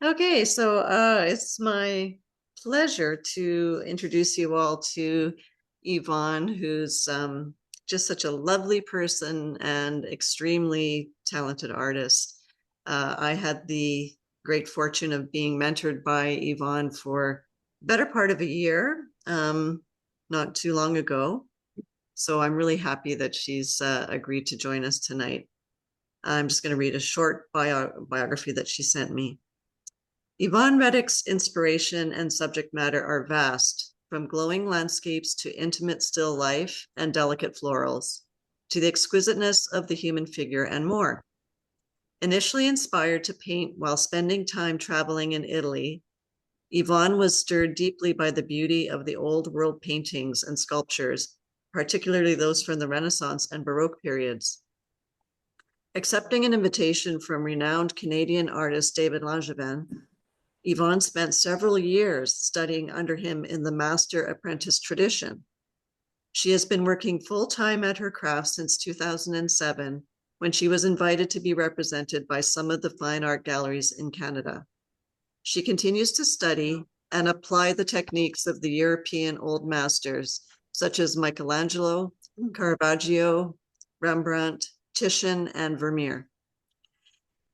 Okay, so it's my pleasure to introduce you all to Yvonne, who's just such a lovely person and extremely talented artist. I had the great fortune of being mentored by Yvonne for the better part of a year, not too long ago. So I'm really happy that she's agreed to join us tonight. I'm just going to read a short biography that she sent me. Yvonne Reddick's inspiration and subject matter are vast, from glowing landscapes to intimate still life and delicate florals, to the exquisiteness of the human figure and more. Initially inspired to paint while spending time traveling in Italy, Yvonne was stirred deeply by the beauty of the old world paintings and sculptures, particularly those from the Renaissance and Baroque periods. Accepting an invitation from renowned Canadian artist David Langevin, Yvonne spent several years studying under him in the master-apprentice tradition. She has been working full-time at her craft since 2007, when she was invited to be represented by some of the fine art galleries in Canada. She continues to study and apply the techniques of the European old masters, such as Michelangelo, Caravaggio, Rembrandt, Titian, and Vermeer.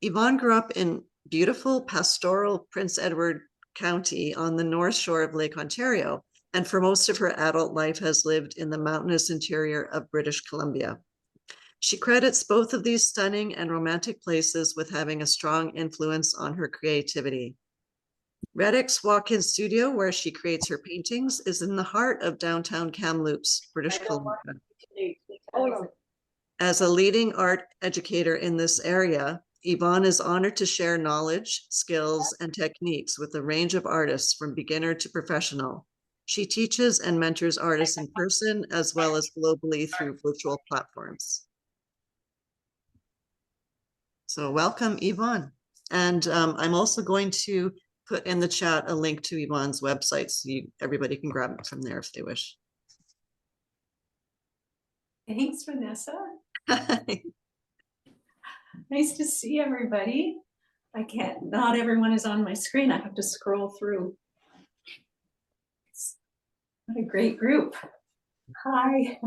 Yvonne grew up in beautiful pastoral Prince Edward County on the north shore of Lake Ontario, and for most of her adult life has lived in the mountainous interior of British Columbia. She credits both of these stunning and romantic places with having a strong influence on her creativity. Reddick's walk-in studio, where she creates her paintings, is in the heart of downtown Kamloops, British Columbia. As a leading art educator in this area, Yvonne is honored to share knowledge, skills, and techniques with a range of artists from beginner to professional. She teaches and mentors artists in person as well as globally through virtual platforms. So welcome, Yvonne. And I'm also going to put in the chat a link to Yvonne's website so everybody can grab it from there if they wish. Thanks, Vanessa. Nice to see everybody. Not everyone is on my screen. I have to scroll through. What a great group. Hi.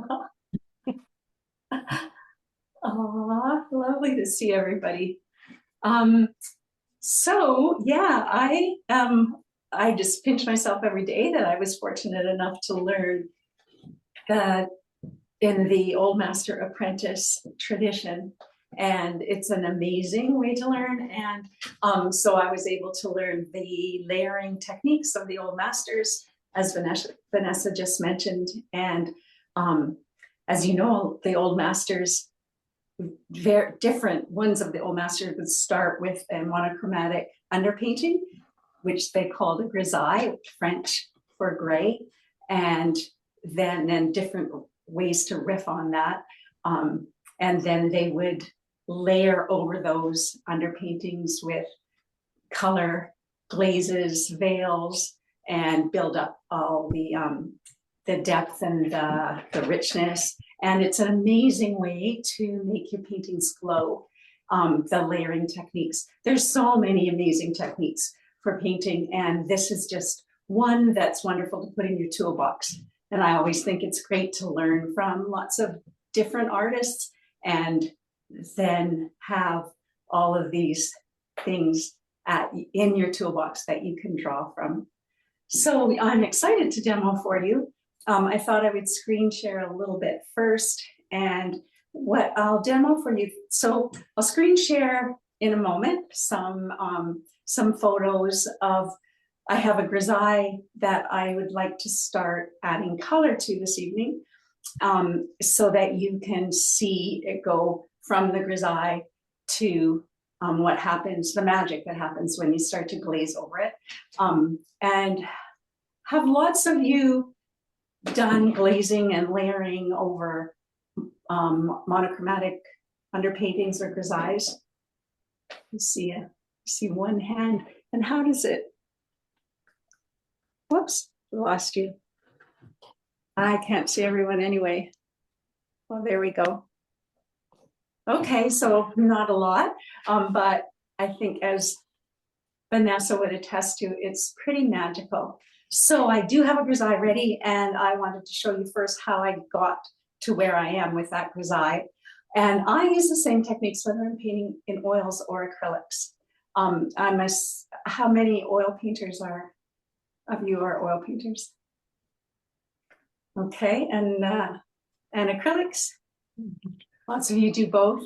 Aw, lovely to see everybody. So yeah, I just pinch myself every day that I was fortunate enough to learn that in the old master apprentice tradition. And it's an amazing way to learn. And so I was able to learn the layering techniques of the old masters, as Vanessa just mentioned. And as you know, the old masters, very different ones of the old masters would start with a monochromatic underpainting, which they called a grisaille, French for gray, and then different ways to riff on that. And then they would layer over those underpaintings with color, glazes, veils, and build up all the depth and the richness. And it's an amazing way to make your paintings glow, the layering techniques. There's so many amazing techniques for painting, and this is just one that's wonderful to put in your toolbox. And I always think it's great to learn from lots of different artists and then have all of these things in your toolbox that you can draw from. So I'm excited to demo for you. I thought I would screen share a little bit first, and what I'll demo for you. So I'll screen share in a moment some photos of, I have a grisaille that I would like to start adding color to this evening, so that you can see it go from the grisaille to what happens, the magic that happens when you start to glaze over it. And have lots of you done glazing and layering over monochromatic underpaintings or grisailles? You see one hand. And how does it? Whoops, lost you. I can't see everyone anyway. Well, there we go. Okay, so not a lot, but I think as Vanessa would attest to, it's pretty magical. So I do have a grisaille ready, and I wanted to show you first how I got to where I am with that grisaille. And I use the same techniques whether I'm painting in oils or acrylics. How many oil painters of you are oil painters? Okay, and acrylics? Lots of you do both.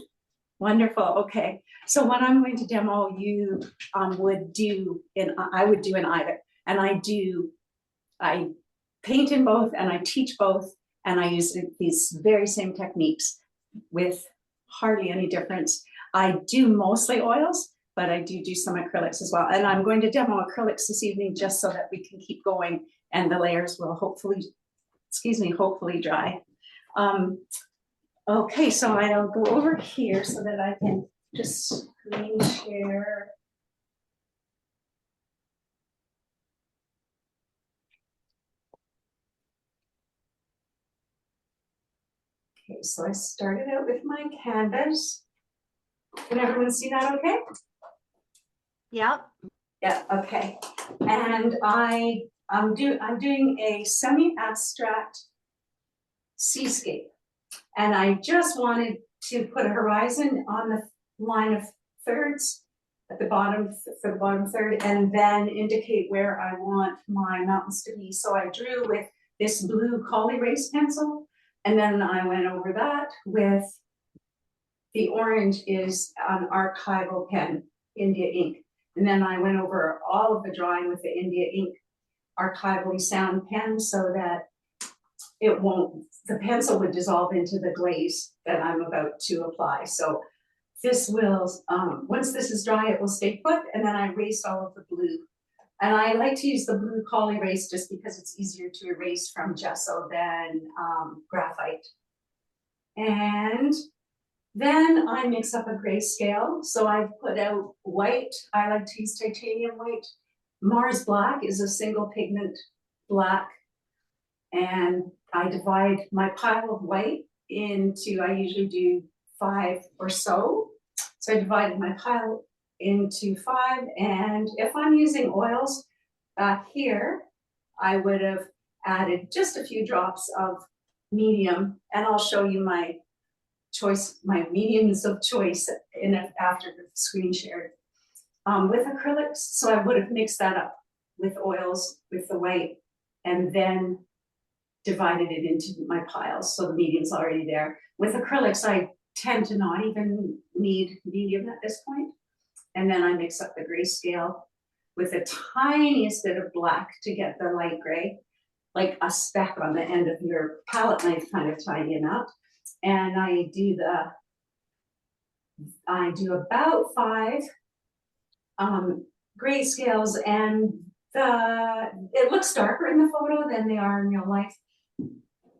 Wonderful. Okay, so what I'm going to demo you I would do in either, and I paint in both, and I teach both, and I use these very same techniques with hardly any difference. I do mostly oils, but I do some acrylics as well, and I'm going to demo acrylics this evening just so that we can keep going, and the layers will hopefully dry. Okay, so I'll go over here so that I can just screen share. Okay, so I started out with my canvas. Can everyone see that okay? Yeah. Yeah, okay. And I'm doing a semi-abstract seascape. And I just wanted to put a horizon on the line of thirds at the bottom, for the bottom third, and then indicate where I want my mountains to be. So I drew with this blue Collie Race pencil, and then I went over that with the orange is an archival pen, India ink. And then I went over all of the drawing with the India ink archivally sound pen so that the pencil would dissolve into the glaze that I'm about to apply. So this will, once this is dry, it will stay put, and then I erase all of the blue. And I like to use the blue Collie Race just because it's easier to erase from gesso than graphite. And then I mix up a grayscale. So I've put out white. I like to use titanium white. Mars Black is a single pigment black. And I divide my pile of white into, I usually do 5 or so. So I divided my pile into 5. And if I'm using oils back here, I would have added just a few drops of medium. And I'll show you my mediums of choice after the screen shared. With acrylics, so I would have mixed that up with oils, with the white, and then divided it into my piles, so the medium's already there. With acrylics, I tend to not even need medium at this point. And then I mix up the grayscale with the tiniest bit of black to get the light gray, like a speck on the end of your palette knife, kind of tiny enough. And I do about 5 grayscales, and it looks darker in the photo than they are in real life.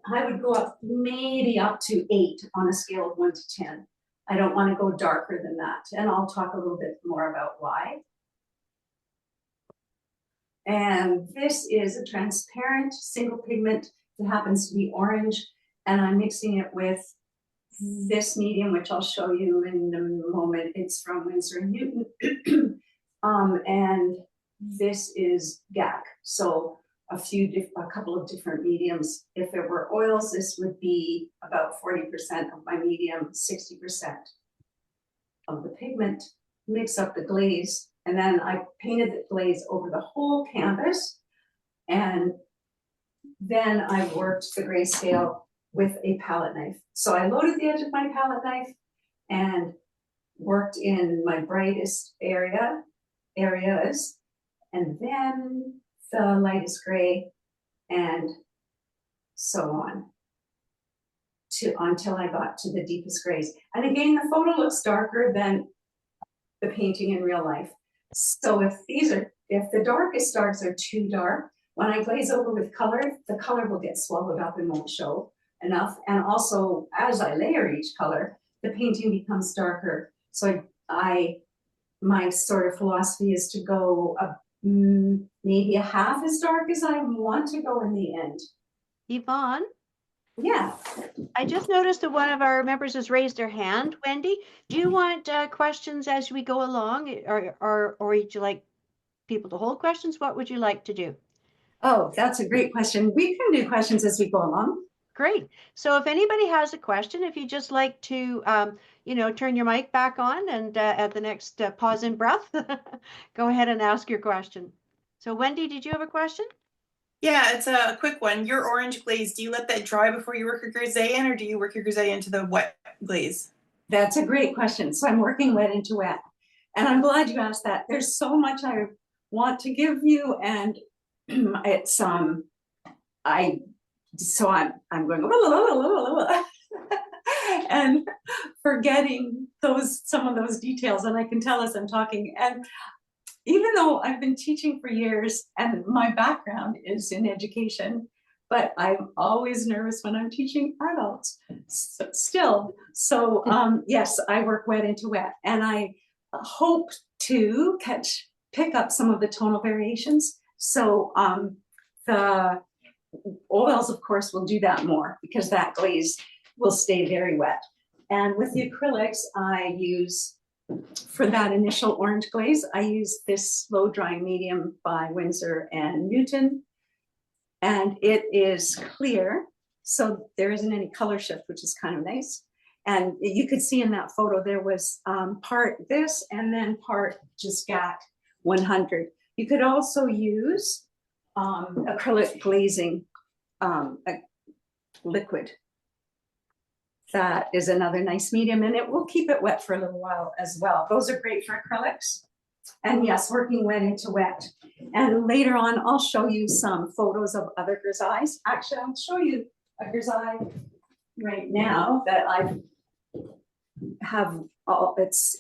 I would go up maybe up to 8 on a scale of 1 to 10. I don't want to go darker than that, and I'll talk a little bit more about why. And this is a transparent single pigment that happens to be orange, and I'm mixing it with this medium, which I'll show you in a moment. It's from Winsor & Newton. And this is GAC. So a couple of different mediums. If there were oils, this would be about 40% of my medium, 60% of the pigment. Mix up the glaze, and then I painted the glaze over the whole canvas, and then I worked the grayscale with a palette knife. So I loaded the edge of my palette knife and worked in my brightest areas, and then the lightest gray, and so on until I got to the deepest grays. And again, the photo looks darker than the painting in real life. So if the darkest darks are too dark, when I glaze over with color, the color will get swallowed up and won't show enough. And also, as I layer each color, the painting becomes darker. So my sort of philosophy is to go maybe a half as dark as I want to go in the end. Yvonne? Yeah. I just noticed that one of our members has raised their hand. Wendy, do you want questions as we go along, or would you like people to hold questions? What would you like to do? Oh, that's a great question. We can do questions as we go along. Great. So if anybody has a question, if you just like to, turn your mic back on and at the next pause in breath, go ahead and ask your question. So Wendy, did you have a question? Yeah, it's a quick one. Your orange glaze, do you let that dry before you work your grisaille in, or do you work your grisaille into the wet glaze? That's a great question. So I'm working wet into wet. And I'm glad you asked that. There's so much I want to give you, and it's I'm going and forgetting some of those details, and I can tell as I'm talking. And even though I've been teaching for years and my background is in education, but I'm always nervous when I'm teaching adults still. So yes, I work wet into wet, and I hope to pick up some of the tonal variations. So the oils, of course, will do that more because that glaze will stay very wet. And with the acrylics, I use, for that initial orange glaze, I use this slow drying medium by Winsor and Newton. And it is clear, so there isn't any color shift, which is kind of nice. And you could see in that photo, there was part this and then part just GAC 100. You could also use acrylic glazing liquid. That is another nice medium, and it will keep it wet for a little while as well. Those are great for acrylics. And yes, working wet into wet. And later on, I'll show you some photos of other grisailles. Actually, I'll show you a grisaille right now that I have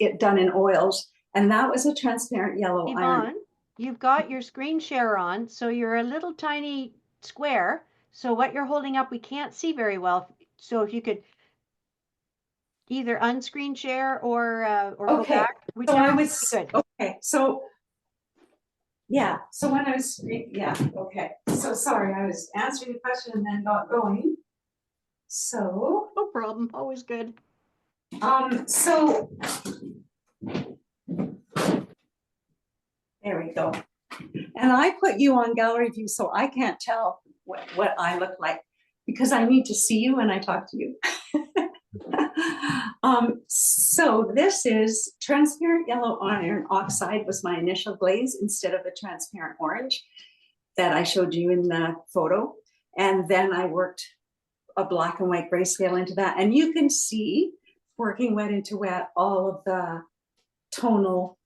it done in oils. And that was a transparent yellow Yvonne, iron. you've got your screen share on, so you're a little tiny square. So what you're holding up, we can't see very well. So if you could either unscreen share or go back, So I whichever was would be good. okay. So yeah. So when I was okay. So sorry, I was answering the question and then got going. So No problem. Always good. So there we go. And I put you on gallery view so I can't tell what I look like because I need to see you when I talk to you. So this is transparent yellow iron oxide was my initial glaze instead of the transparent orange that I showed you in the photo. And then I worked a black and white grayscale into that. And you can see, working wet into wet, all of the tonal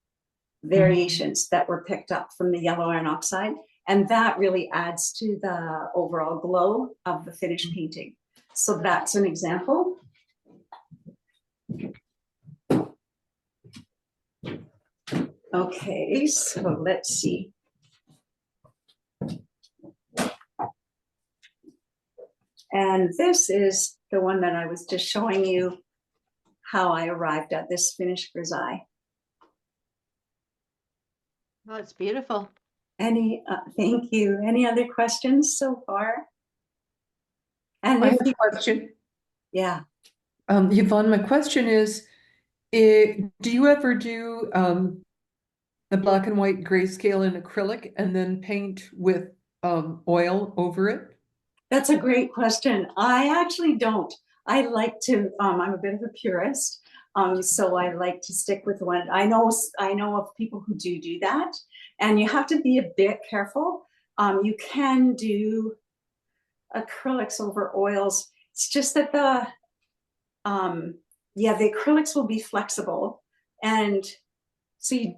variations that were picked up from the yellow iron oxide. And that really adds to the overall glow of the finished painting. So that's an example. Okay, so let's see. And this is the one that I was just showing you how I arrived at this finished grisaille. Oh, it's beautiful. Thank you. Any other questions so far? And I have a question. Yeah. Yvonne, my question is, do you ever do the black and white grayscale in acrylic and then paint with oil over it? That's a great question. I actually don't. I like to, I'm a bit of a purist. So I like to stick with one. I know of people who do that, and you have to be a bit careful. You can do acrylics over oils. It's just that the acrylics will be flexible, and so you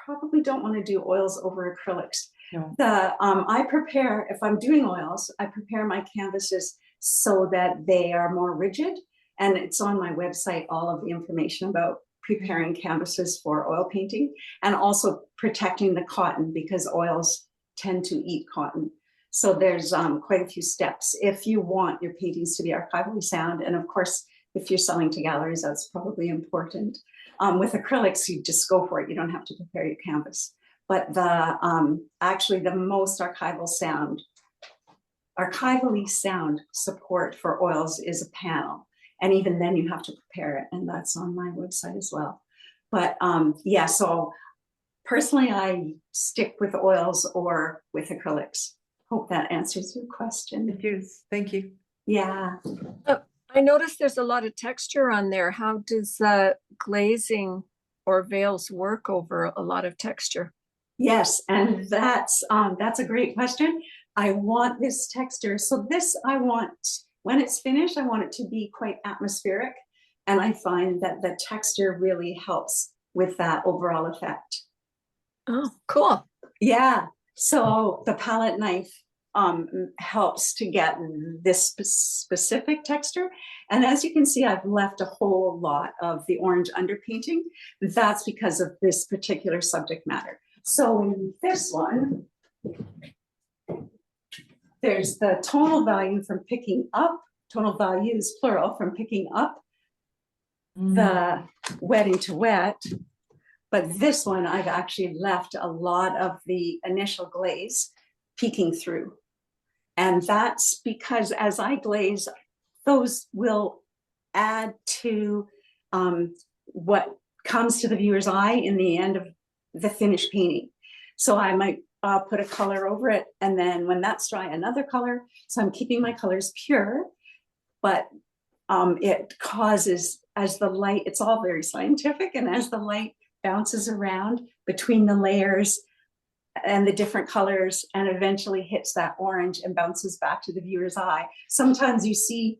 probably don't want to do oils over acrylics. No. I prepare, if I'm doing oils, I prepare my canvases so that they are more rigid. And it's on my website, all of the information about preparing canvases for oil painting and also protecting the cotton because oils tend to eat cotton. So there's quite a few steps if you want your paintings to be archivally sound. And of course, if you're selling to galleries, that's probably important. With acrylics, you just go for it. You don't have to prepare your canvas. But actually the most archivally sound support for oils is a panel. And even then you have to prepare it. And that's on my website as well. But yeah, so personally, I stick with oils or with acrylics. Hope that answers your question. It is. Thank you. Yeah. I noticed there's a lot of texture on there. How does glazing or veils work over a lot of texture? Yes, and that's a great question. I want this texture. So this I want, when it's finished, I want it to be quite atmospheric. And I find that the texture really helps with that overall effect. Oh, cool. Yeah. So the palette knife helps to get this specific texture. And as you can see, I've left a whole lot of the orange underpainting. That's because of this particular subject matter. So in this one, there's the tonal value from picking up, tonal values plural, from picking up the wet into wet. But this one, I've actually left a lot of the initial glaze peeking through. And that's because as I glaze, those will add to what comes to the viewer's eye in the end of the finished painting. So I might put a color over it, and then when that's dry, another color. So I'm keeping my colors pure, but it causes, as the light, it's all very scientific, and as the light bounces around between the layers and the different colors and eventually hits that orange and bounces back to the viewer's eye. Sometimes you see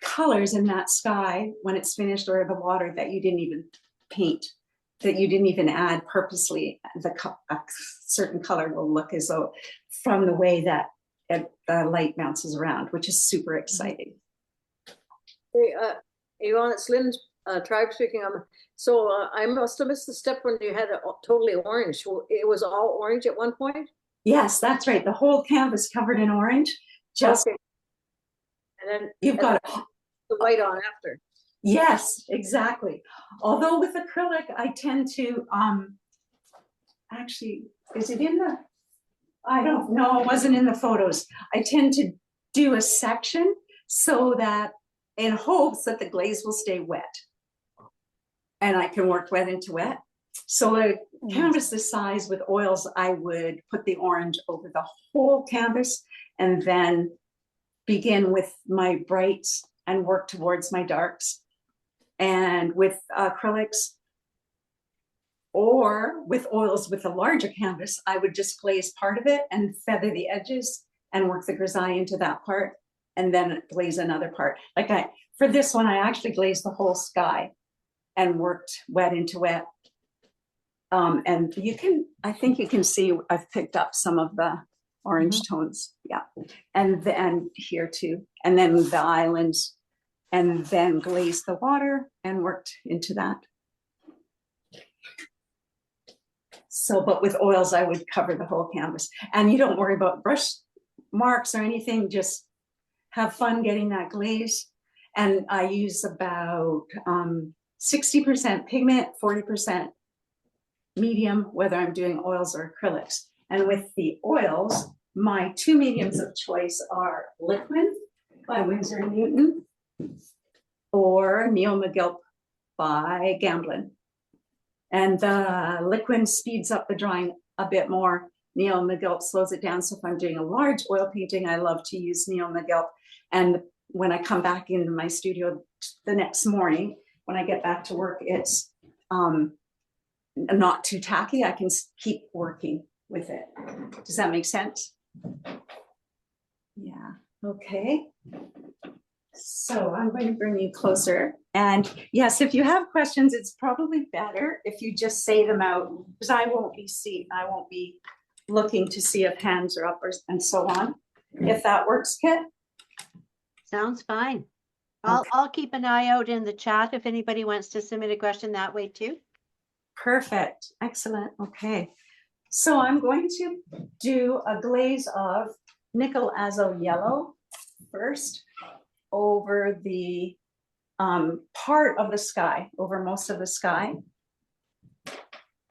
colors in that sky when it's finished, or the water that you didn't even paint, that you didn't even add purposely. A certain color will look as though from the way that the light bounces around, which is super exciting. Hey, Yvonne, it's Lynn, Tribe speaking. So I must have missed the step when you had it totally orange. It was all orange at one point? Yes, that's right. The whole canvas covered in orange. Just okay. And then you've got the white on after. Yes, exactly. Although with acrylic, I tend to actually, is it in the, I don't know, it wasn't in the photos. I tend to do a section so that, in hopes that the glaze will stay wet. And I can work wet into wet. So a canvas this size with oils, I would put the orange over the whole canvas and then begin with my brights and work towards my darks. And with acrylics or with oils with a larger canvas, I would just glaze part of it and feather the edges and work the grisaille into that part and then glaze another part. Like for this one, I actually glazed the whole sky and worked wet into wet. And you can, I think you can see I've picked up some of the orange tones. Yeah. And then here too. And then the islands, and then glazed the water and worked into that. So, but with oils, I would cover the whole canvas. And you don't worry about brush marks or anything, just have fun getting that glaze. And I use about 60% pigment, 40% medium, whether I'm doing oils or acrylics. And with the oils, my two mediums of choice are Liquid by Winsor & Newton or Neil McGilp by Gamblin. And the Liquid speeds up the drying a bit more. Neil McGilp slows it down. So if I'm doing a large oil painting, I love to use Neil McGilp. And when I come back into my studio the next morning, when I get back to work, it's not too tacky. I can keep working with it. Does that make sense? Yeah, okay. So I'm going to bring you closer. And yes, if you have questions, it's probably better if you just say them out, because I won't be looking to see if hands are up and so on. If that works, Kit? Sounds fine. Okay. I'll keep an eye out in the chat if anybody wants to submit a question that way too. Perfect. Excellent. Okay. So I'm going to do a glaze of nickel azo yellow first over the part of the sky, over most of the sky.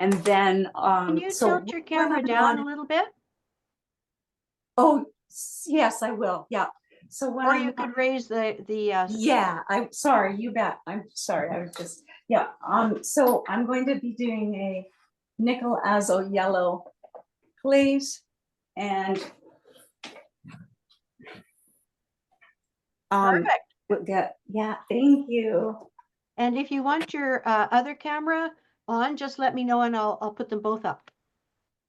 And then Can you tilt your camera down a little bit? Oh, yes, I will. Yeah. So when Or you could raise the yeah, I'm sorry, you bet. I'm sorry. I was just, yeah. So I'm going to be doing a nickel azo yellow glaze, and Perfect. we'll get, yeah, thank you. And if you want your other camera on, just let me know and I'll put them both up.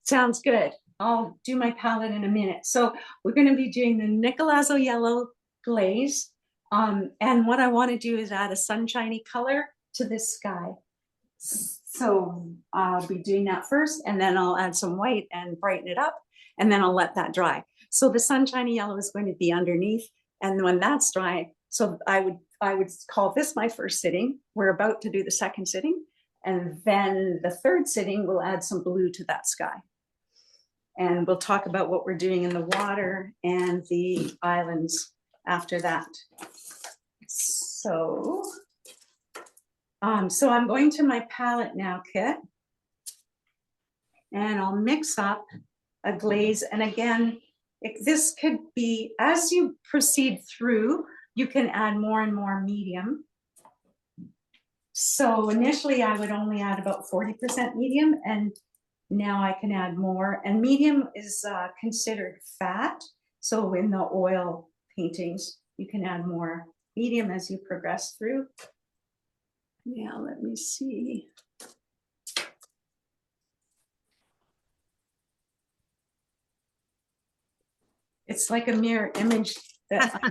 Sounds good. I'll do my palette in a minute. So we're going to be doing the nickel azo yellow glaze. And what I want to do is add a sunshiny color to this sky. So I'll be doing that first, and then I'll add some white and brighten it up, and then I'll let that dry. So the sunshiny yellow is going to be underneath, and when that's dry, so I would call this my first sitting. We're about to do the second sitting, and then the third sitting we'll add some blue to that sky. And we'll talk about what we're doing in the water and the islands after that. So I'm going to my palette now, Kit, and I'll mix up a glaze. And again, this could be, as you proceed through, you can add more and more medium. So initially I would only add about 40% medium, and now I can add more. And medium is considered fat. So in the oil paintings, you can add more medium as you progress through. Now, let me see. It's like a mirror image that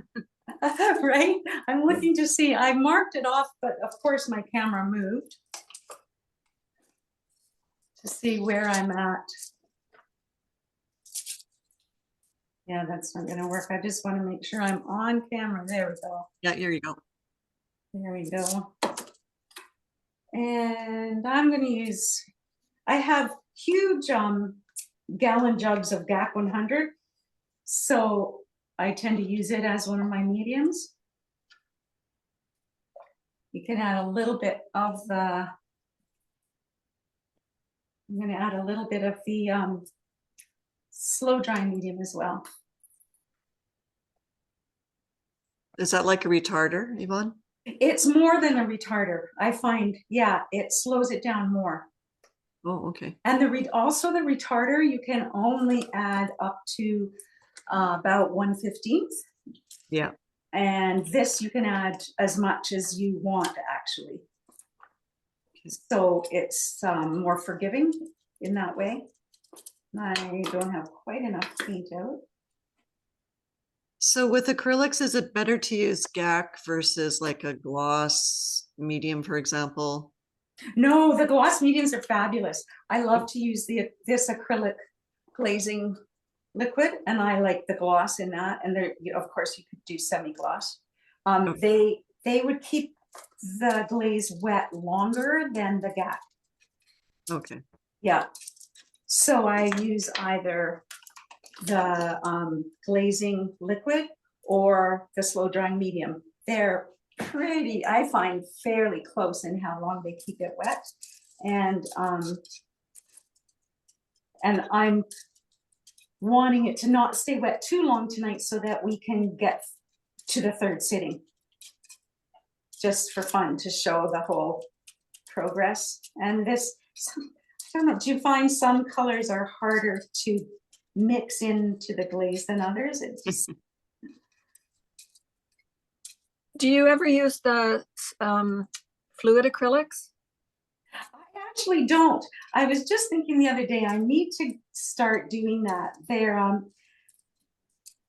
right? I'm looking to see, I marked it off, but of course my camera moved to see where I'm at. Yeah, that's not gonna work. I just want to make sure I'm on camera. There we go. Yeah, here you go. There we go. And I'm going to use, I have huge gallon jugs of GAC 100. So I tend to use it as one of my mediums. You can add a little bit of the, I'm going to add a little bit of the slow dry medium as well. Is that like a retarder, Yvonne? It's more than a retarder. I find, yeah, it slows it down more. Oh, okay. And also the retarder, you can only add up to about 1/15. Yeah. And this you can add as much as you want, actually. So it's more forgiving in that way. I don't have quite enough paint out. So with acrylics, is it better to use GAC versus like a gloss medium, for example? No, the gloss mediums are fabulous. I love to use this acrylic glazing liquid, and I like the gloss in that. And there, of course, you could do semi-gloss. They would keep the glaze wet longer than the GAC. Okay. Yeah. So I use either the glazing liquid or the slow drying medium. They're pretty, I find, fairly close in how long they keep it wet. And I'm wanting it to not stay wet too long tonight so that we can get to the third sitting. Just for fun, to show the whole progress. And this, I don't know, do you find some colors are harder to mix into the glaze than others? It's just... Do you ever use the fluid acrylics? I actually don't. I was just thinking the other day, I need to start doing that.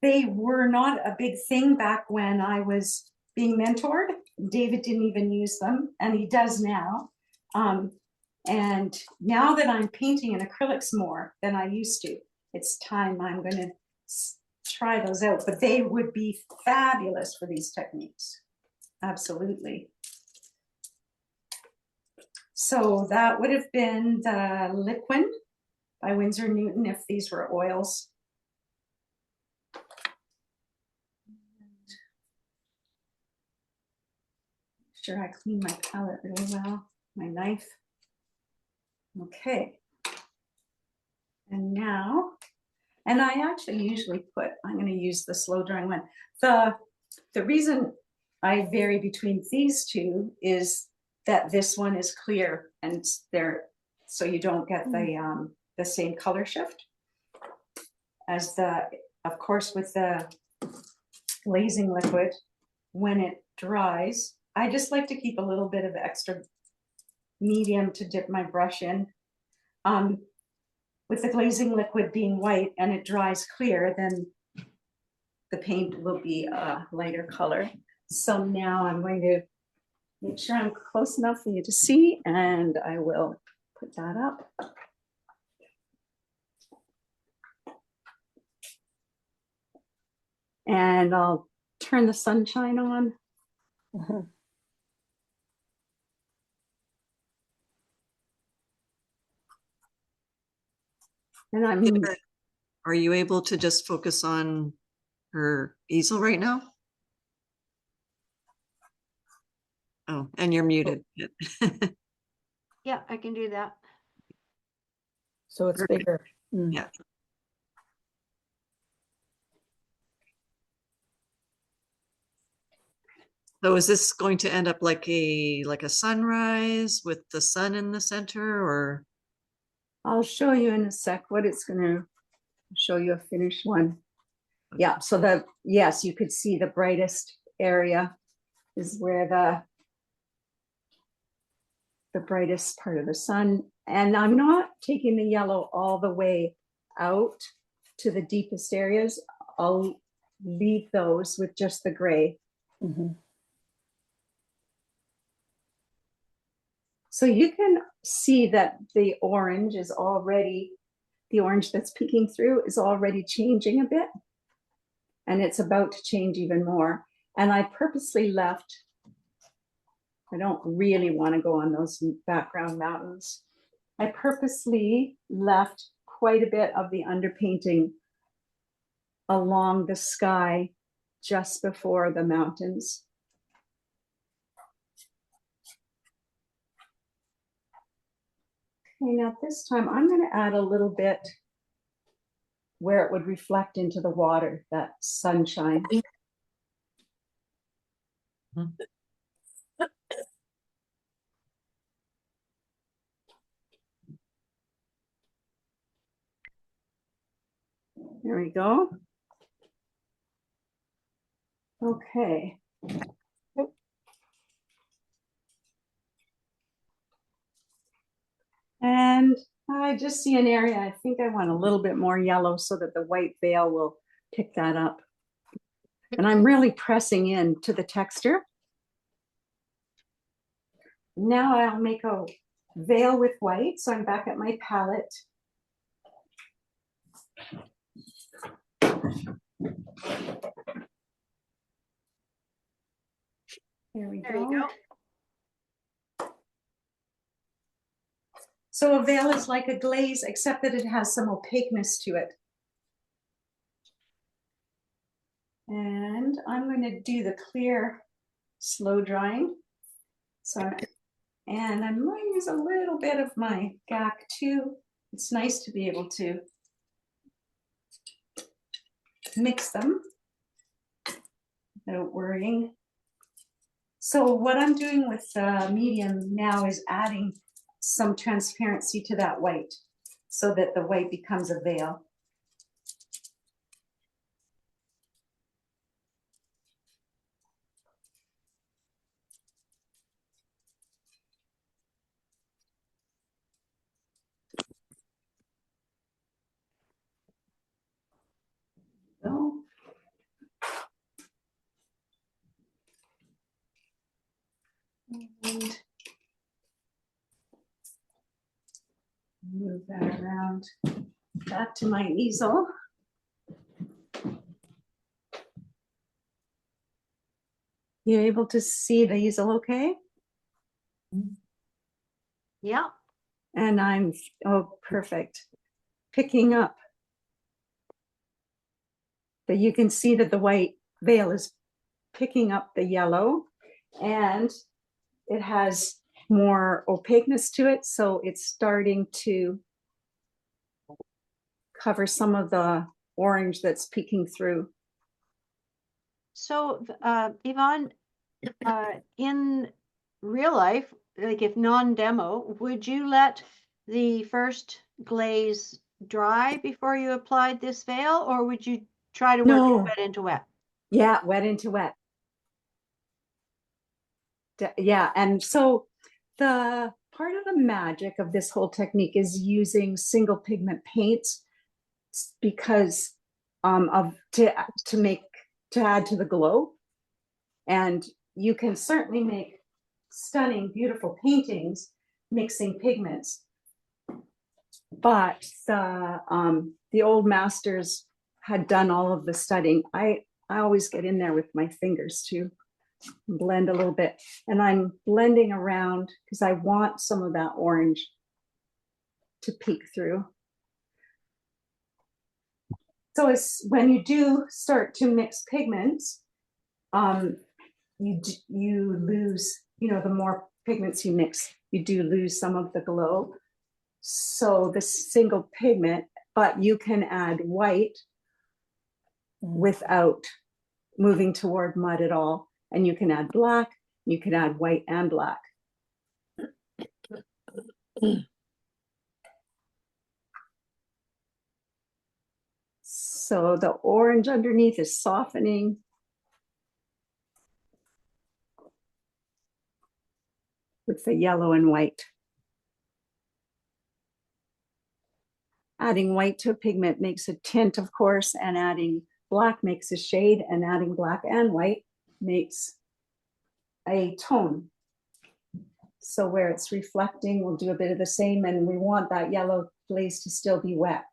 They were not a big thing back when I was being mentored. David didn't even use them, and he does now. And now that I'm painting in acrylics more than I used to, it's time I'm going to try those out. But they would be fabulous for these techniques. Absolutely. So that would have been the Liquid by Winsor Newton if these were oils. Sure, I clean my palette really well, my knife. Okay. And now, and I actually usually I'm going to use the slow drying one. The reason I vary between these two is that this one is clear and they're so you don't get the same color shift as of course, with the glazing liquid, when it dries, I just like to keep a little bit of extra medium to dip my brush in. With the glazing liquid being white and it dries clear, then the paint will be a lighter color. So now I'm going to make sure I'm close enough for you to see, and I will put that up. And I'll turn the sunshine on. Mhm. And I'm Are you able to just focus on her easel right now? Oh, and you're muted. Yeah, I can do that. So it's Perfect. bigger. Mm. Yeah. So is this going to end up like a sunrise with the sun in the center, or? I'll show you in a sec what it's going to show you a finished one. Yeah, so yes, you could see the brightest area is where the brightest part of the sun. And I'm not taking the yellow all the way out to the deepest areas. I'll leave those with just the gray. Mhm. So you can see that the orange that's peeking through is already changing a bit. And it's about to change even more. And I purposely left, I don't really want to go on those background mountains. I purposely left quite a bit of the underpainting along the sky just before the mountains. Okay, now this time I'm going to add a little bit where it would reflect into the water, that sunshine. There we go. Okay. And I just see an area, I think I want a little bit more yellow so that the white veil will pick that up. And I'm really pressing in to the texture. Now I'll make a veil with white. So I'm back at my palette. There we go. So a veil is like a glaze, except that it has some opaqueness to it. And I'm going to do the clear slow drying. And I'm going to use a little bit of my GAC too. It's nice to be able to mix them without worrying. So what I'm doing with medium now is adding some transparency to that white so that the white becomes a veil. So, and move that around back to my easel. You able to see the easel okay? Yeah. And I'm, oh, perfect. Picking up. But you can see that the white veil is picking up the yellow, and it has more opaqueness to it. So it's starting to cover some of the orange that's peeking through. So, Yvonne, in real life, like if non-demo, would you let the first glaze dry before you applied this veil, or would you try to work it No. wet into wet? Yeah, wet into wet. Yeah, and so the part of the magic of this whole technique is using single pigment paints because of to add to the glow. And you can certainly make stunning, beautiful paintings mixing pigments. But the old masters had done all of the studying. I always get in there with my fingers to blend a little bit. And I'm blending around because I want some of that orange to peek through. So it's when you do start to mix pigments, you lose, the more pigments you mix, you do lose some of the glow. So the single pigment, but you can add white without moving toward mud at all. And you can add black, you can add white and black. So the orange underneath is softening. With the yellow and white. Adding white to a pigment makes a tint, of course, and adding black makes a shade, and adding black and white makes a tone. So where it's reflecting, we'll do a bit of the same, and we want that yellow glaze to still be wet.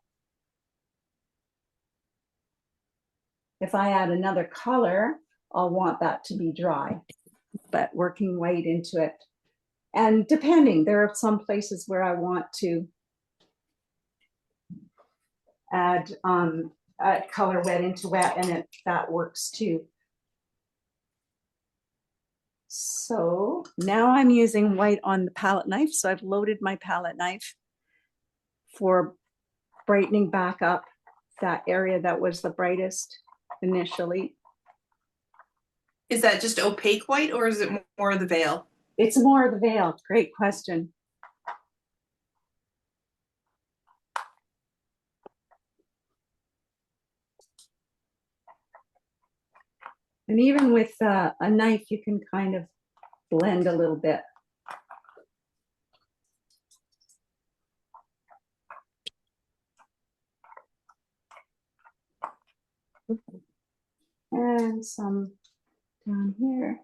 If I add another color, I'll want that to be dry, but working white into it. And depending, there are some places where I want to add color wet into wet, and that works too. So now I'm using white on the palette knife. So I've loaded my palette knife for brightening back up that area that was the brightest initially. Is that just opaque white, or is it more of the veil? It's more of the veil. Great question. And even with a knife, you can kind of blend a little bit. And some down here.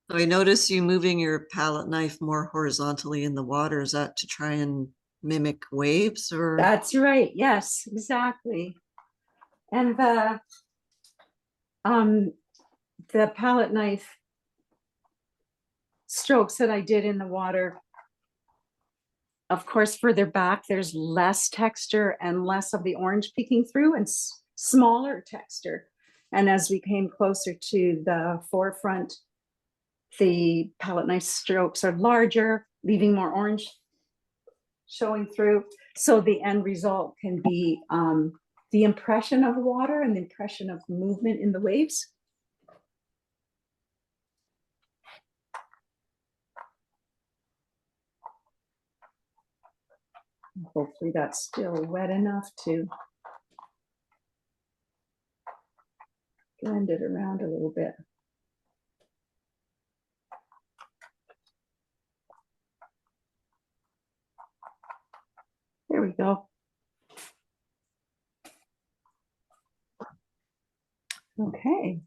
I notice you moving your palette knife more horizontally in the water. Is that to try and mimic waves, or? That's right. Yes, exactly. And the palette knife strokes that I did in the water, of course, further back, there's less texture and less of the orange peeking through, and smaller texture. And as we came closer to the forefront, the palette knife strokes are larger, leaving more orange showing through. So the end result can be the impression of water and the impression of movement in the waves. Hopefully that's still wet enough to blend it around a little bit. There we go. Okay.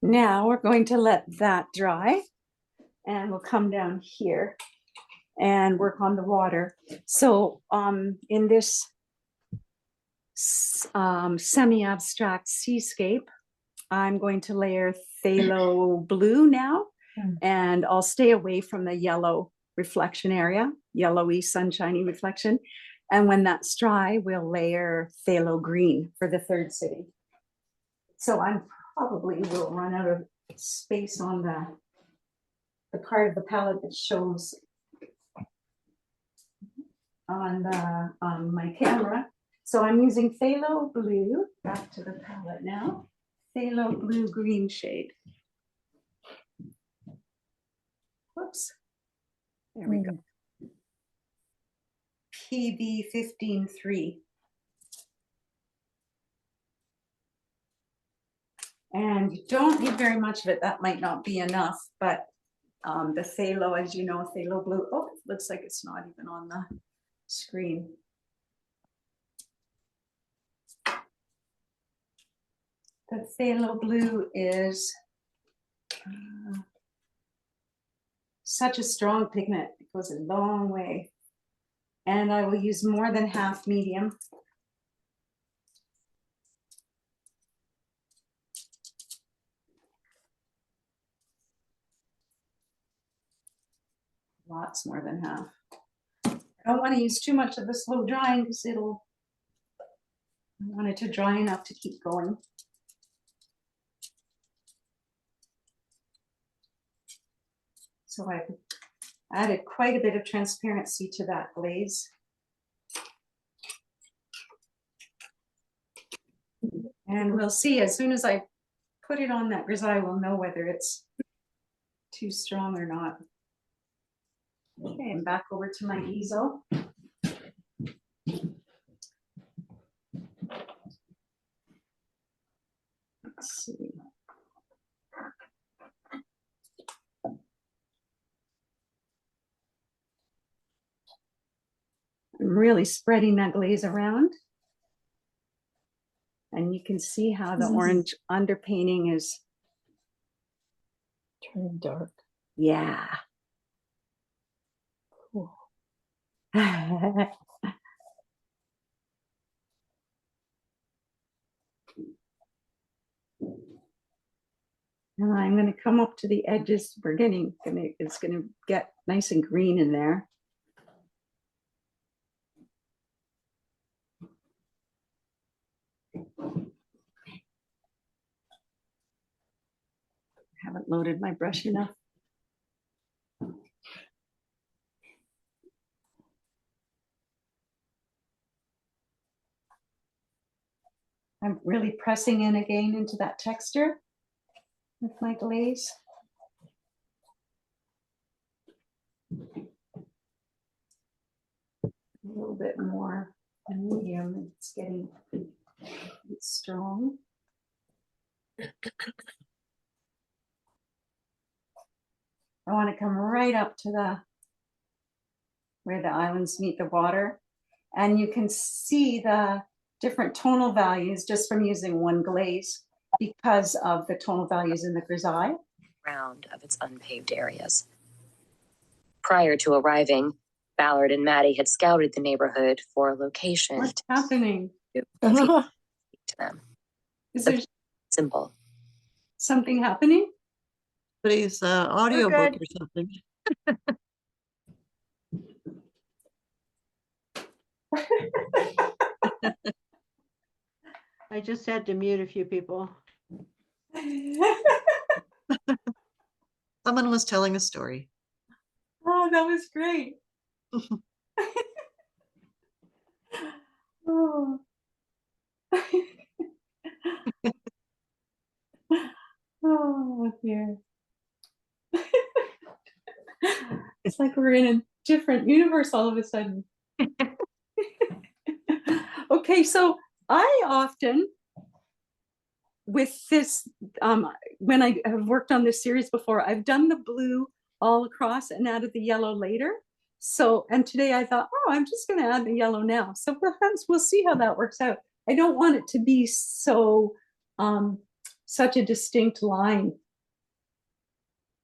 Now we're going to let that dry, and we'll come down here and work on the water. So in this semi-abstract seascape, I'm going to layer phthalo blue now, and I'll stay away from the yellow reflection area, yellowy sunshiny reflection. And when that's dry, we'll layer phthalo green for the third city. So I'm probably will run out of space on the part of the palette that shows on my camera. So I'm using phthalo blue, back to the palette now, phthalo blue green shade. Whoops. There we go. PB 15-3. And you don't need very much of it. That might not be enough, but the phthalo, as you know, phthalo blue. Oh, it looks like it's not even on the screen. The phthalo blue is such a strong pigment. It goes a long way. And I will use more than half medium. Lots more than half. I don't want to use too much of the slow drying because I want it to dry enough to keep going. So I've added quite a bit of transparency to that glaze. And we'll see as soon as I put it on that grisaille, we'll know whether it's too strong or not. Okay, and back over to my easel. Let's see. I'm really spreading that glaze around. And you can see how the orange underpainting is Turning dark. yeah. Cool. Now I'm going to come up to the edges. It's going to get nice and green in there. Haven't loaded my brush enough. I'm really pressing in again into that texture with my glaze. A little bit more medium. It's getting strong. I want to come right up to where the islands meet the water. And you can see the different tonal values just from using one glaze because of the tonal values in the grisaille. Round of its unpaved areas. Prior to arriving, Ballard and Maddie had scouted the neighborhood for a location. What's happening? To them. Is there Simple. something happening? Somebody's audiobook good. or something. I just had to mute a few people. Someone was telling a story. Oh, that was great. Oh. Oh dear. It's like we're in a different universe all of a sudden. Okay, so I often, with this, when I have worked on this series before, I've done the blue all across and added the yellow later. So, and today I thought, oh, I'm just going to add the yellow now. So perhaps we'll see how that works out. I don't want it to be so, such a distinct line.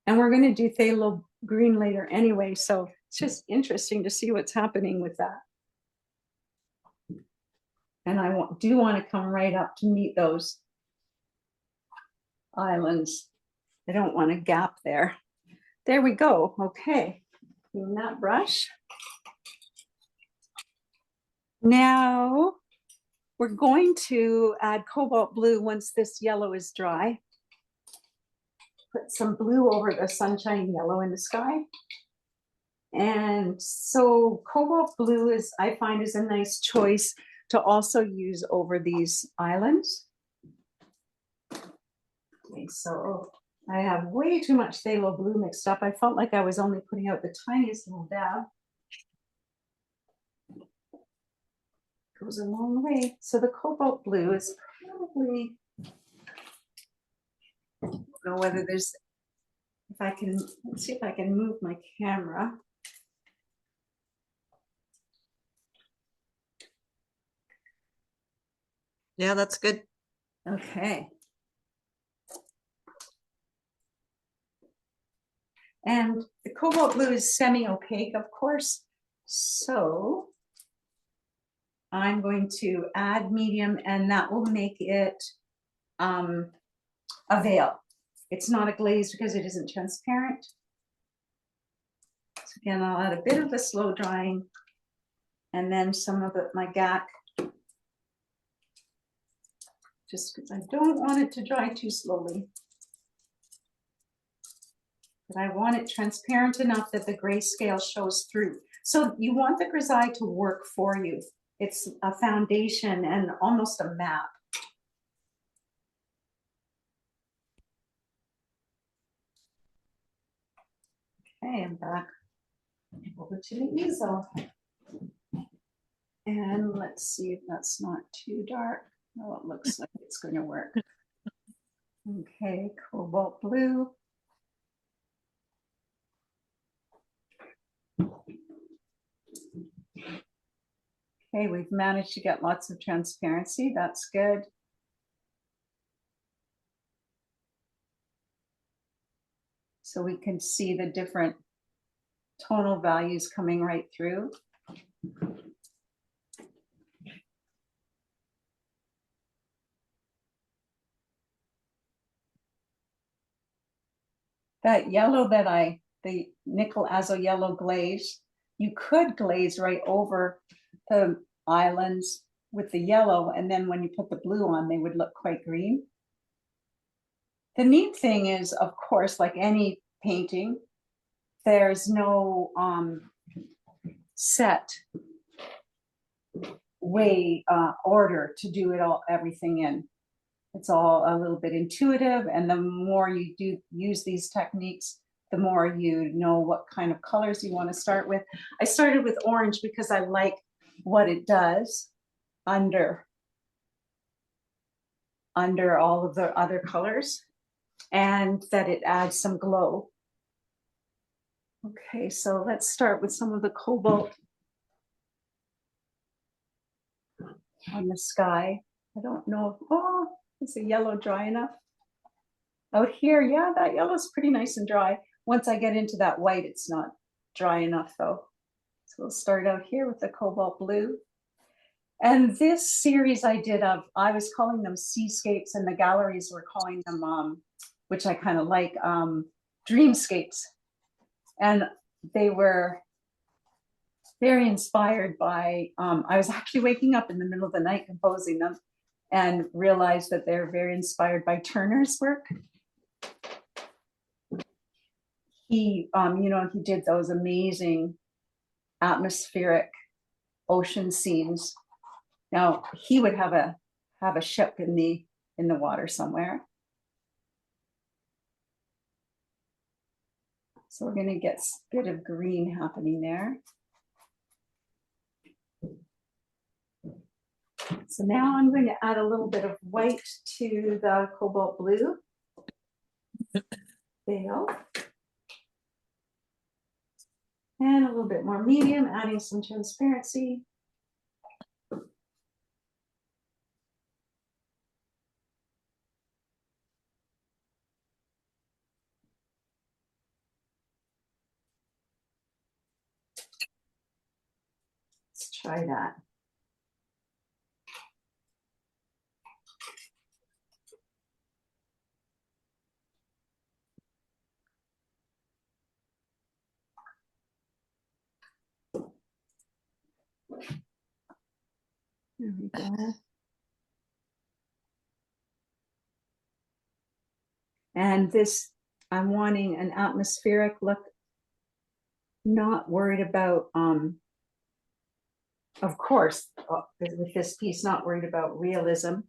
And we're going to do phthalo green later anyway. So it's just interesting to see what's happening with that. And I do want to come right up to meet those islands. I don't want a gap there. There we go. Okay. In that brush. Now we're going to add cobalt blue once this yellow is dry. Put some blue over the sunshine yellow in the sky. And so cobalt blue I find is a nice choice to also use over these islands. Okay, so I have way too much phthalo blue mixed up. I felt like I was only putting out the tiniest little dab. Goes a long way. So the cobalt blue is probably, I don't know whether there's, if I can, let's see if I can move my camera. Yeah, that's good. Okay. And the cobalt blue is semi-opaque, of course. So I'm going to add medium, and that will make it a veil. It's not a glaze because it isn't transparent. So again, I'll add a bit of the slow drying and then some of it, my GAC, just because I don't want it to dry too slowly. But I want it transparent enough that the grayscale shows through. So you want the grisaille to work for you. It's a foundation and almost a map. Okay, I'm back over to the easel. And let's see if that's not too dark. Oh, it looks like it's going to work. Okay, cobalt blue. Okay, we've managed to get lots of transparency. That's good. So we can see the different tonal values coming right through. That yellow that the nickel azo yellow glaze, you could glaze right over the islands with the yellow, and then when you put the blue on, they would look quite green. The neat thing is, of course, like any painting, there's no set way order to do it all, everything in. It's all a little bit intuitive, and the more you do use these techniques, the more you know what kind of colors you want to start with. I started with orange because I like what it does under all of the other colors, and that it adds some glow. Okay, so let's start with some of the cobalt on the sky. I don't know if, oh, is the yellow dry enough? Out here, yeah, that yellow is pretty nice and dry. Once I get into that white, it's not dry enough though. So we'll start out here with the cobalt blue. And this series I did of, I was calling them seascapes, and the galleries were calling them, which I kind of like, dreamscapes. And they were very inspired by, I was actually waking up in the middle of the night composing them and realized that they're very inspired by Turner's work. He, you know, he did those amazing atmospheric ocean scenes. Now he would have a ship in the water somewhere. So we're going to get a bit of green happening there. So now I'm going to add a little bit of white to the cobalt blue veil. And a little bit more medium, adding some transparency. Let's try that. There we go. And this, I'm wanting an atmospheric look, not worried about of course, with this piece, not worried about realism.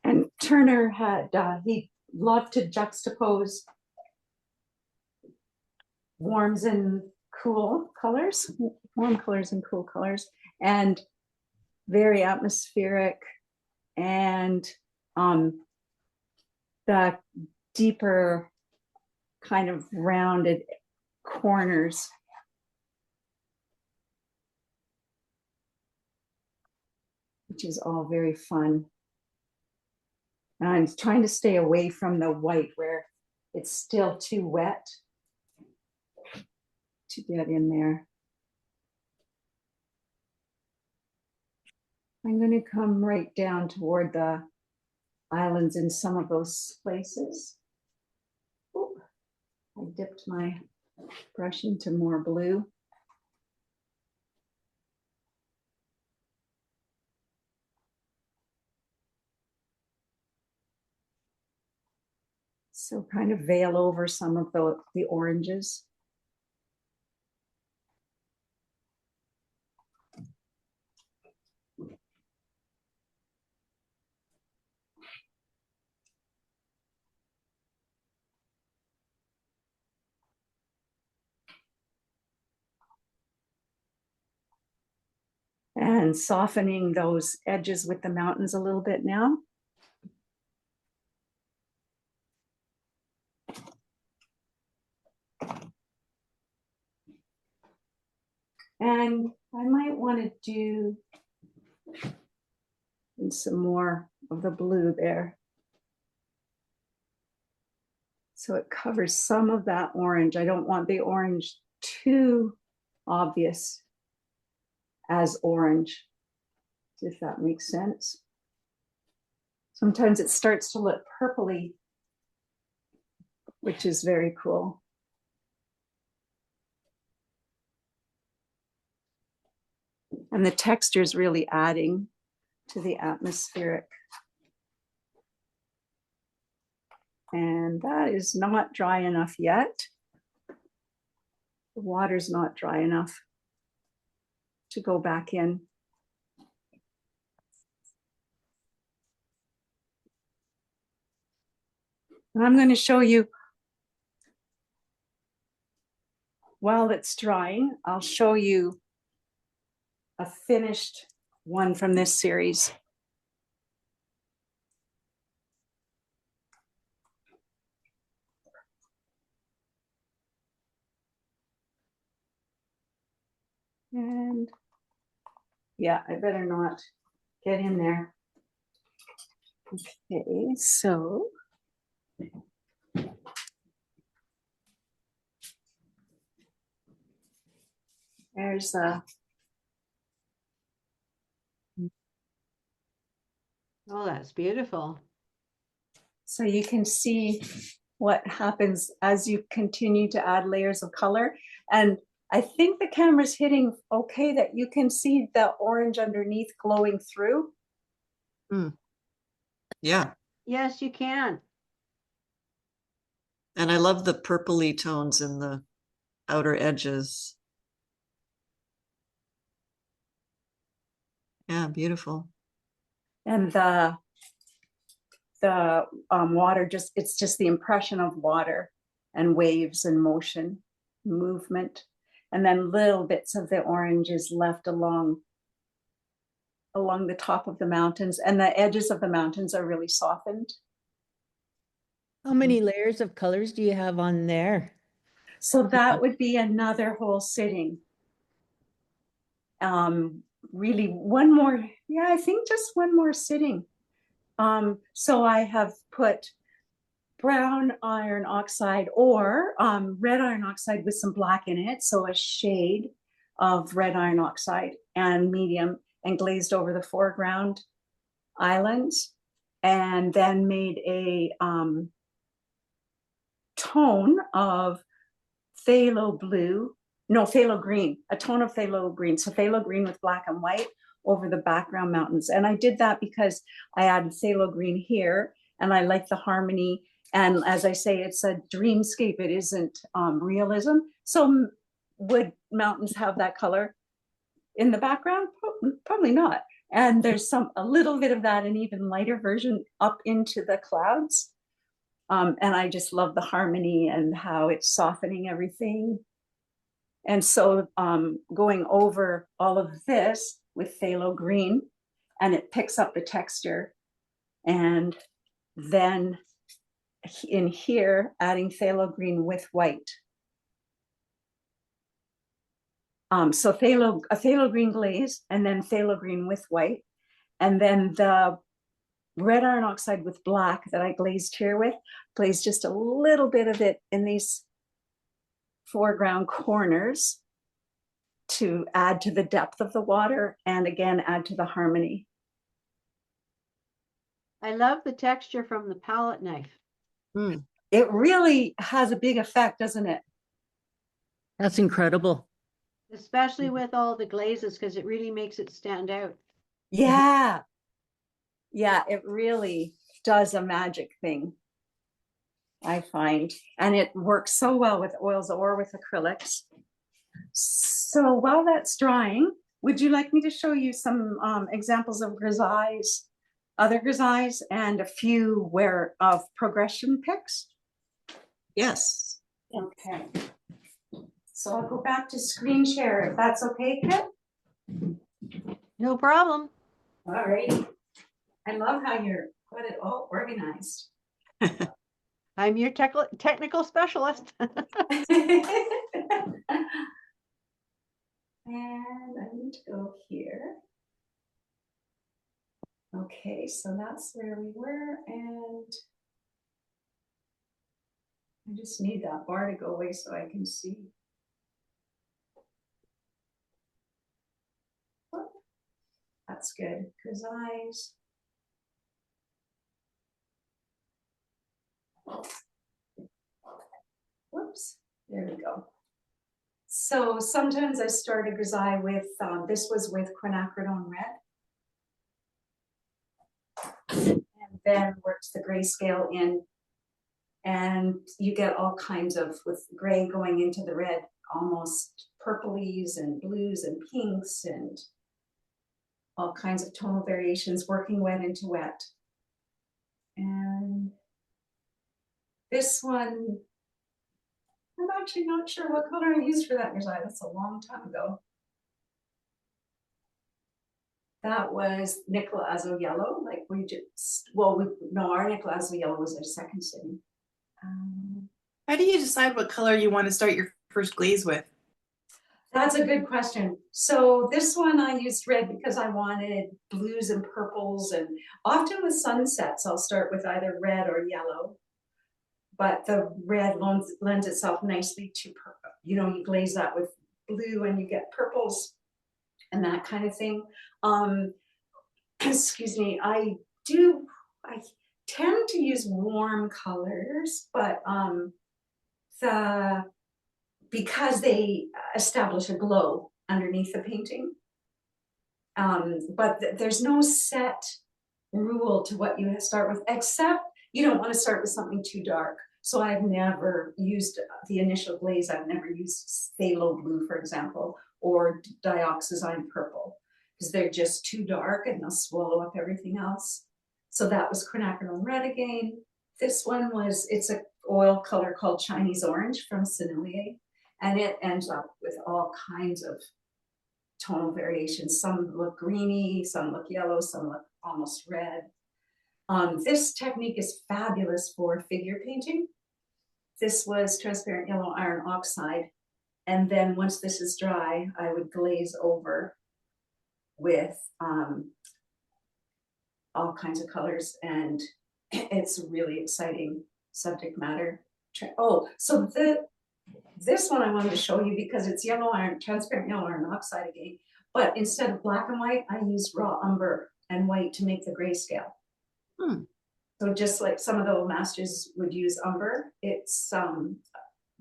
And Turner had, he loved to juxtapose warms and cool colors, warm colors and cool colors, and very atmospheric, and the deeper kind of rounded corners. Which is all very fun. And I'm trying to stay away from the white where it's still too wet to get in there. I'm going to come right down toward the islands in some of those places. Ooh, I dipped my brush into more blue. So kind of veil over some of the oranges. And softening those edges with the mountains a little bit now. And I might want to do some more of the blue there. So it covers some of that orange. I don't want the orange too obvious as orange, if that makes sense. Sometimes it starts to look purpley, which is very cool. And the texture is really adding to the atmospheric. And that is not dry enough yet. The water's not dry enough to go back in. And I'm going to show you, while it's drying, I'll show you a finished one from this series. And yeah, I better not get in there. Okay, so there's a. Oh, that's beautiful. So you can see what happens as you continue to add layers of color. And I think the camera's hitting okay that you can see the orange underneath glowing through. Yeah. Yes, you can. And I love the purpley tones in the outer edges. Yeah, beautiful. And the water, it's just the impression of water and waves and motion, movement. And then little bits of the orange is left along the top of the mountains, and the edges of the mountains are really softened. How many layers of colors do you have on there? So that would be another whole sitting. Really one more, yeah, I think just one more sitting. So I have put brown iron oxide or red iron oxide with some black in it. So a shade of red iron oxide and medium, and glazed over the foreground islands, and then made a tone of phthalo blue no, phthalo green, a tone of phthalo green. So phthalo green with black and white over the background mountains. And I did that because I added phthalo green here and I like the harmony. And as I say, it's a dreamscape. It isn't realism. So would mountains have that color in the background? Probably not. And there's a little bit of that, an even lighter version up into the clouds. And I just love the harmony and how it's softening everything. And so going over all of this with phthalo green, and it picks up the texture. And then in here, adding phthalo green with white. So a phthalo green glaze, and then phthalo green with white. And then the red iron oxide with black that I glazed here with, glazed just a little bit of it in these foreground corners to add to the depth of the water and again add to the harmony. I love the texture from the palette knife. It really has a big effect, doesn't it? That's incredible. Especially with all the glazes, because it really makes it stand out. Yeah. Yeah, it really does a magic thing, I find. And it works so well with oils or with acrylics. So while that's drying, would you like me to show you some examples of grisailles, other grisailles, and a few of progression picks? Yes. Okay. So I'll go back to screen share if that's okay, Kit? No problem. All right. I love how you're got it all organized. I'm your technical specialist. And I need to go here. Okay, so that's where we were, and I just need that bar to go away so I can see. That's good, because eyes. Whoops, there we go. So sometimes I start a grisaille with, this was with quinacridone red. And then works the grayscale in. And you get all kinds of, with gray going into the red, almost purplies and blues and pinks and all kinds of tonal variations, working wet into wet. And this one, I'm actually not sure what color I used for that grisaille. That's a long time ago. That was nickel azo yellow, like we just, well, our nickel azo yellow was our second sitting. How do you decide what color you want to start your first glaze with? That's a good question. So this one I used red because I wanted blues and purples, and often with sunsets, I'll start with either red or yellow. But the red lends itself nicely to purple. You know, you glaze that with blue and you get purples and that kind of thing. Excuse me, I tend to use warm colors, but because they establish a glow underneath the painting. But there's no set rule to what you start with, except you don't want to start with something too dark. So I've never used the initial glaze. I've never used phthalo blue, for example, or dioxazine purple, because they're just too dark and they'll swallow up everything else. So that was quinacridone red again. This one was, it's an oil color called Chinese orange from Sennelier, and it ends up with all kinds of tonal variations. Some look greeny, some look yellow, some look almost red. This technique is fabulous for figure painting. This was transparent yellow iron oxide. And then once this is dry, I would glaze over with all kinds of colors. And it's really exciting subject matter. Oh, so this one I wanted to show you because it's yellow iron, transparent yellow iron oxide again. But instead of black and white, I used raw umber and white to make the grayscale. So just like some of the old masters would use umber, it's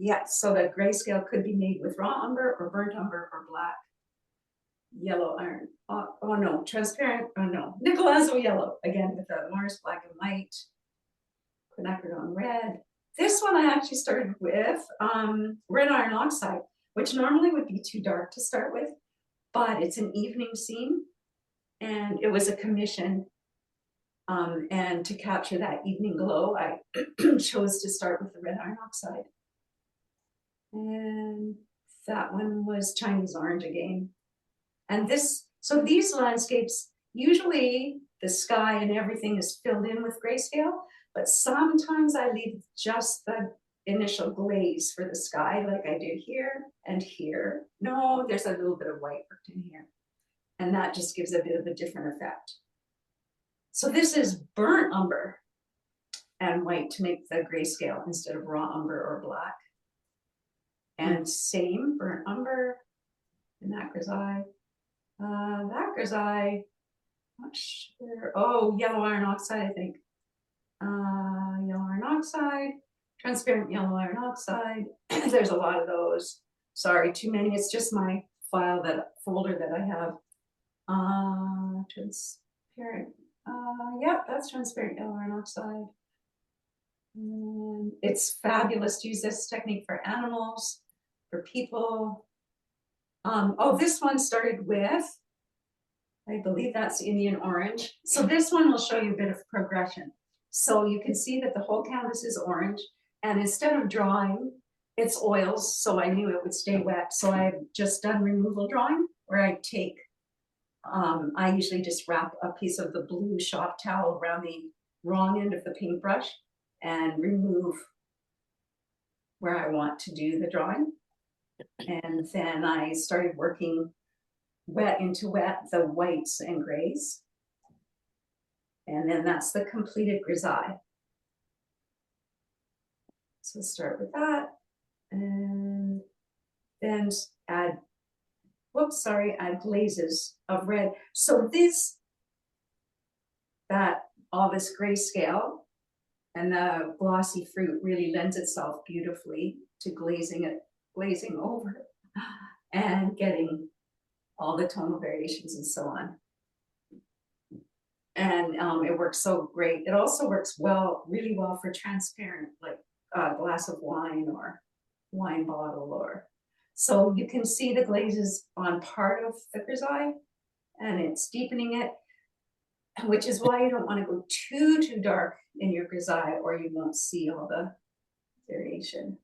Yeah, so the grayscale could be made with raw umber or burnt umber or black. Yellow iron, oh no, transparent, oh no, nickel azo yellow, again with the Mars black and white, quinacridone red. This one I actually started with red iron oxide, which normally would be too dark to start with, but it's an evening scene and it was a commission. And to capture that evening glow, I chose to start with the red iron oxide. And that one was Chinese orange again. And so these landscapes, usually the sky and everything is filled in with grayscale, but sometimes I leave just the initial glaze for the sky, like I did here and here. No, there's a little bit of white worked in here. And that just gives a bit of a different effect. So this is burnt umber and white to make the grayscale instead of raw umber or black. And same burnt umber and that grisaille. That grisaille, not sure. Oh, yellow iron oxide, I think. Yellow iron oxide, transparent yellow iron oxide. There's a lot of those. Sorry, too many. It's just my folder that I have. Transparent. Yep, that's transparent yellow iron oxide. It's fabulous to use this technique for animals, for people. Oh, this one started with, I believe that's Indian orange. So this one will show you a bit of progression. So you can see that the whole canvas is orange, and instead of drawing, it's oils, so I knew it would stay wet. So I've just done removal drawing, where I take, I usually just wrap a piece of the blue shop towel around the wrong end of the paintbrush and remove where I want to do the drawing. And then I started working wet into wet, the whites and grays. And then that's the completed grisaille. So start with that. And then add glazes of red. So all this grayscale and the glossy fruit really lends itself beautifully to glazing over and getting all the tonal variations and so on. And it works so great. It also works really well for transparent, like a glass of wine or wine bottle, or so you can see the glazes on part of the grisaille, and it's deepening it, which is why you don't want to go too dark in your grisaille, or you won't see all the variation.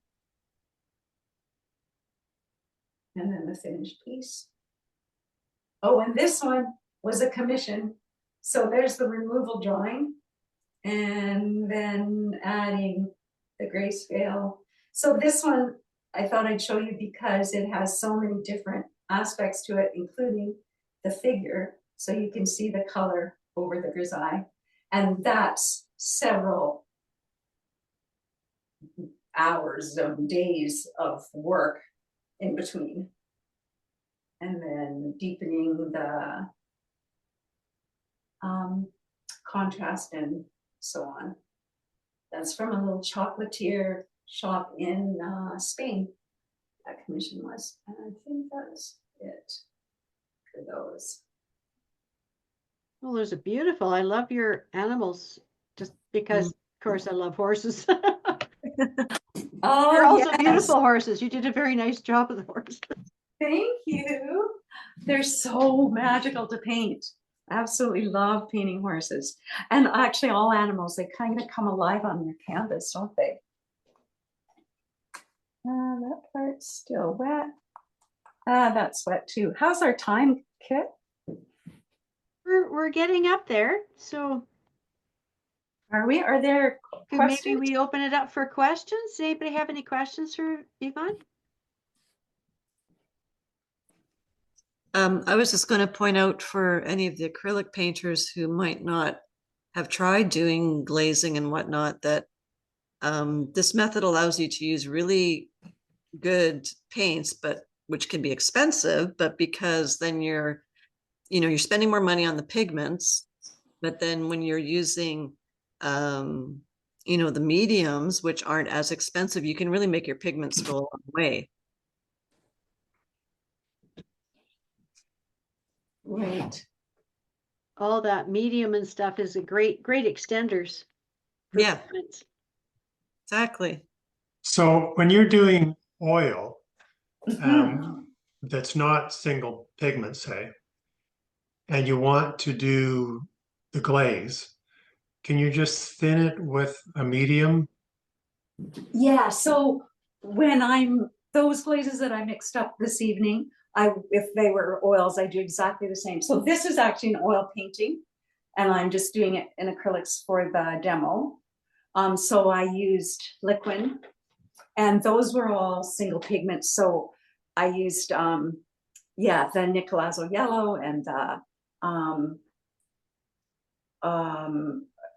And then the finished piece. Oh, and this one was a commission. So there's the removal drawing, and then adding the grayscale. So this one I thought I'd show you because it has so many different aspects to it, including the figure. So you can see the color over the grisaille. And that's several hours of days of work in between. And then deepening the contrast and so on. That's from a little chocolatier shop in Spain. That commission was, and I think that's it for those. Well, those are beautiful. I love your animals just because, of course, I love horses. Oh, they're also yes. beautiful horses. You did a very nice job of the horses. Thank you. They're so magical to paint. Absolutely love painting horses. And actually all animals, they kind of come alive on your canvas, don't they? That part's still wet. That's wet too. How's our time, Kit? We're getting up there. So Are we? Are there questions? maybe we open it up for questions? Does anybody have any questions for Yvonne? I was just going to point out for any of the acrylic painters who might not have tried doing glazing and whatnot, that this method allows you to use really good paints, but which can be expensive, but because then you're spending more money on the pigments, but then when you're using the mediums, which aren't as expensive, you can really make your pigments go a long way. Right. All that medium and stuff is a great extenders. for Yeah, pigments. exactly. So when you're doing oil, Mhm. that's not single pigment, say, and you want to do the glaze, can you just thin it with a medium? Yeah, so those glazes that I mixed up this evening, if they were oils, I do exactly the same. So this is actually an oil painting, and I'm just doing it in acrylics for the demo. So I used liquid, and those were all single pigments. So I used the Nicolazzo yellow and the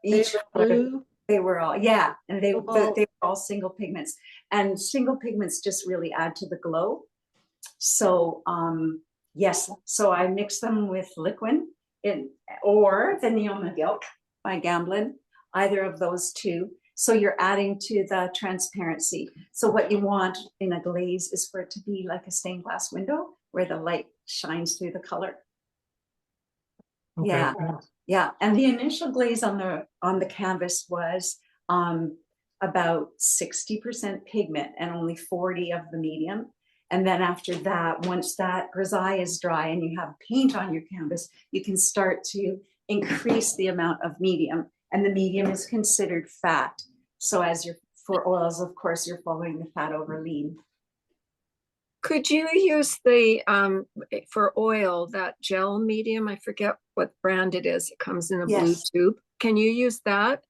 each Blue. they were all, yeah, and they Cobalt. were all single pigments, and single pigments just really add to the glow. So yes, so I mix them with liquid or the Neoma Gilk by Gamblin, either of those two. So you're adding to the transparency. So what you want in a glaze is for it to be like a stained glass window where the light shines through the color. Okay. Yeah. Yeah, and the initial glaze on the canvas was about 60% pigment and only 40 of the medium. And then after that, once that grisaille is dry and you have paint on your canvas, you can start to increase the amount of medium, and the medium is considered fat. So for oils, of course, you're following the fat over lean. Could you use the for oil, that gel medium? I forget what brand it is. It comes in a blue Yes. tube. Can you use that?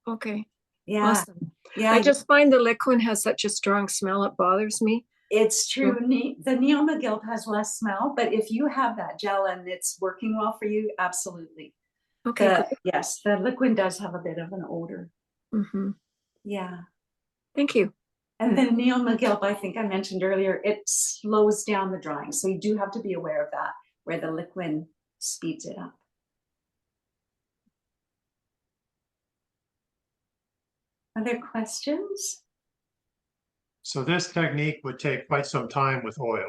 Okay. Yeah. Awesome. Yeah. I just find the liquid has such a strong smell, it bothers me. It's true. The Neoma Gilk has less smell, but if you have that gel and it's working well for you, absolutely. Okay. Yes, the liquid does have a bit of an odor. Mm-hmm. Yeah. Thank you. And then Neoma Gilk, I think I mentioned earlier, it slows down the drying. So you do have to be aware of that, where the liquid speeds it up. Other questions? So this technique would take quite some time with oil.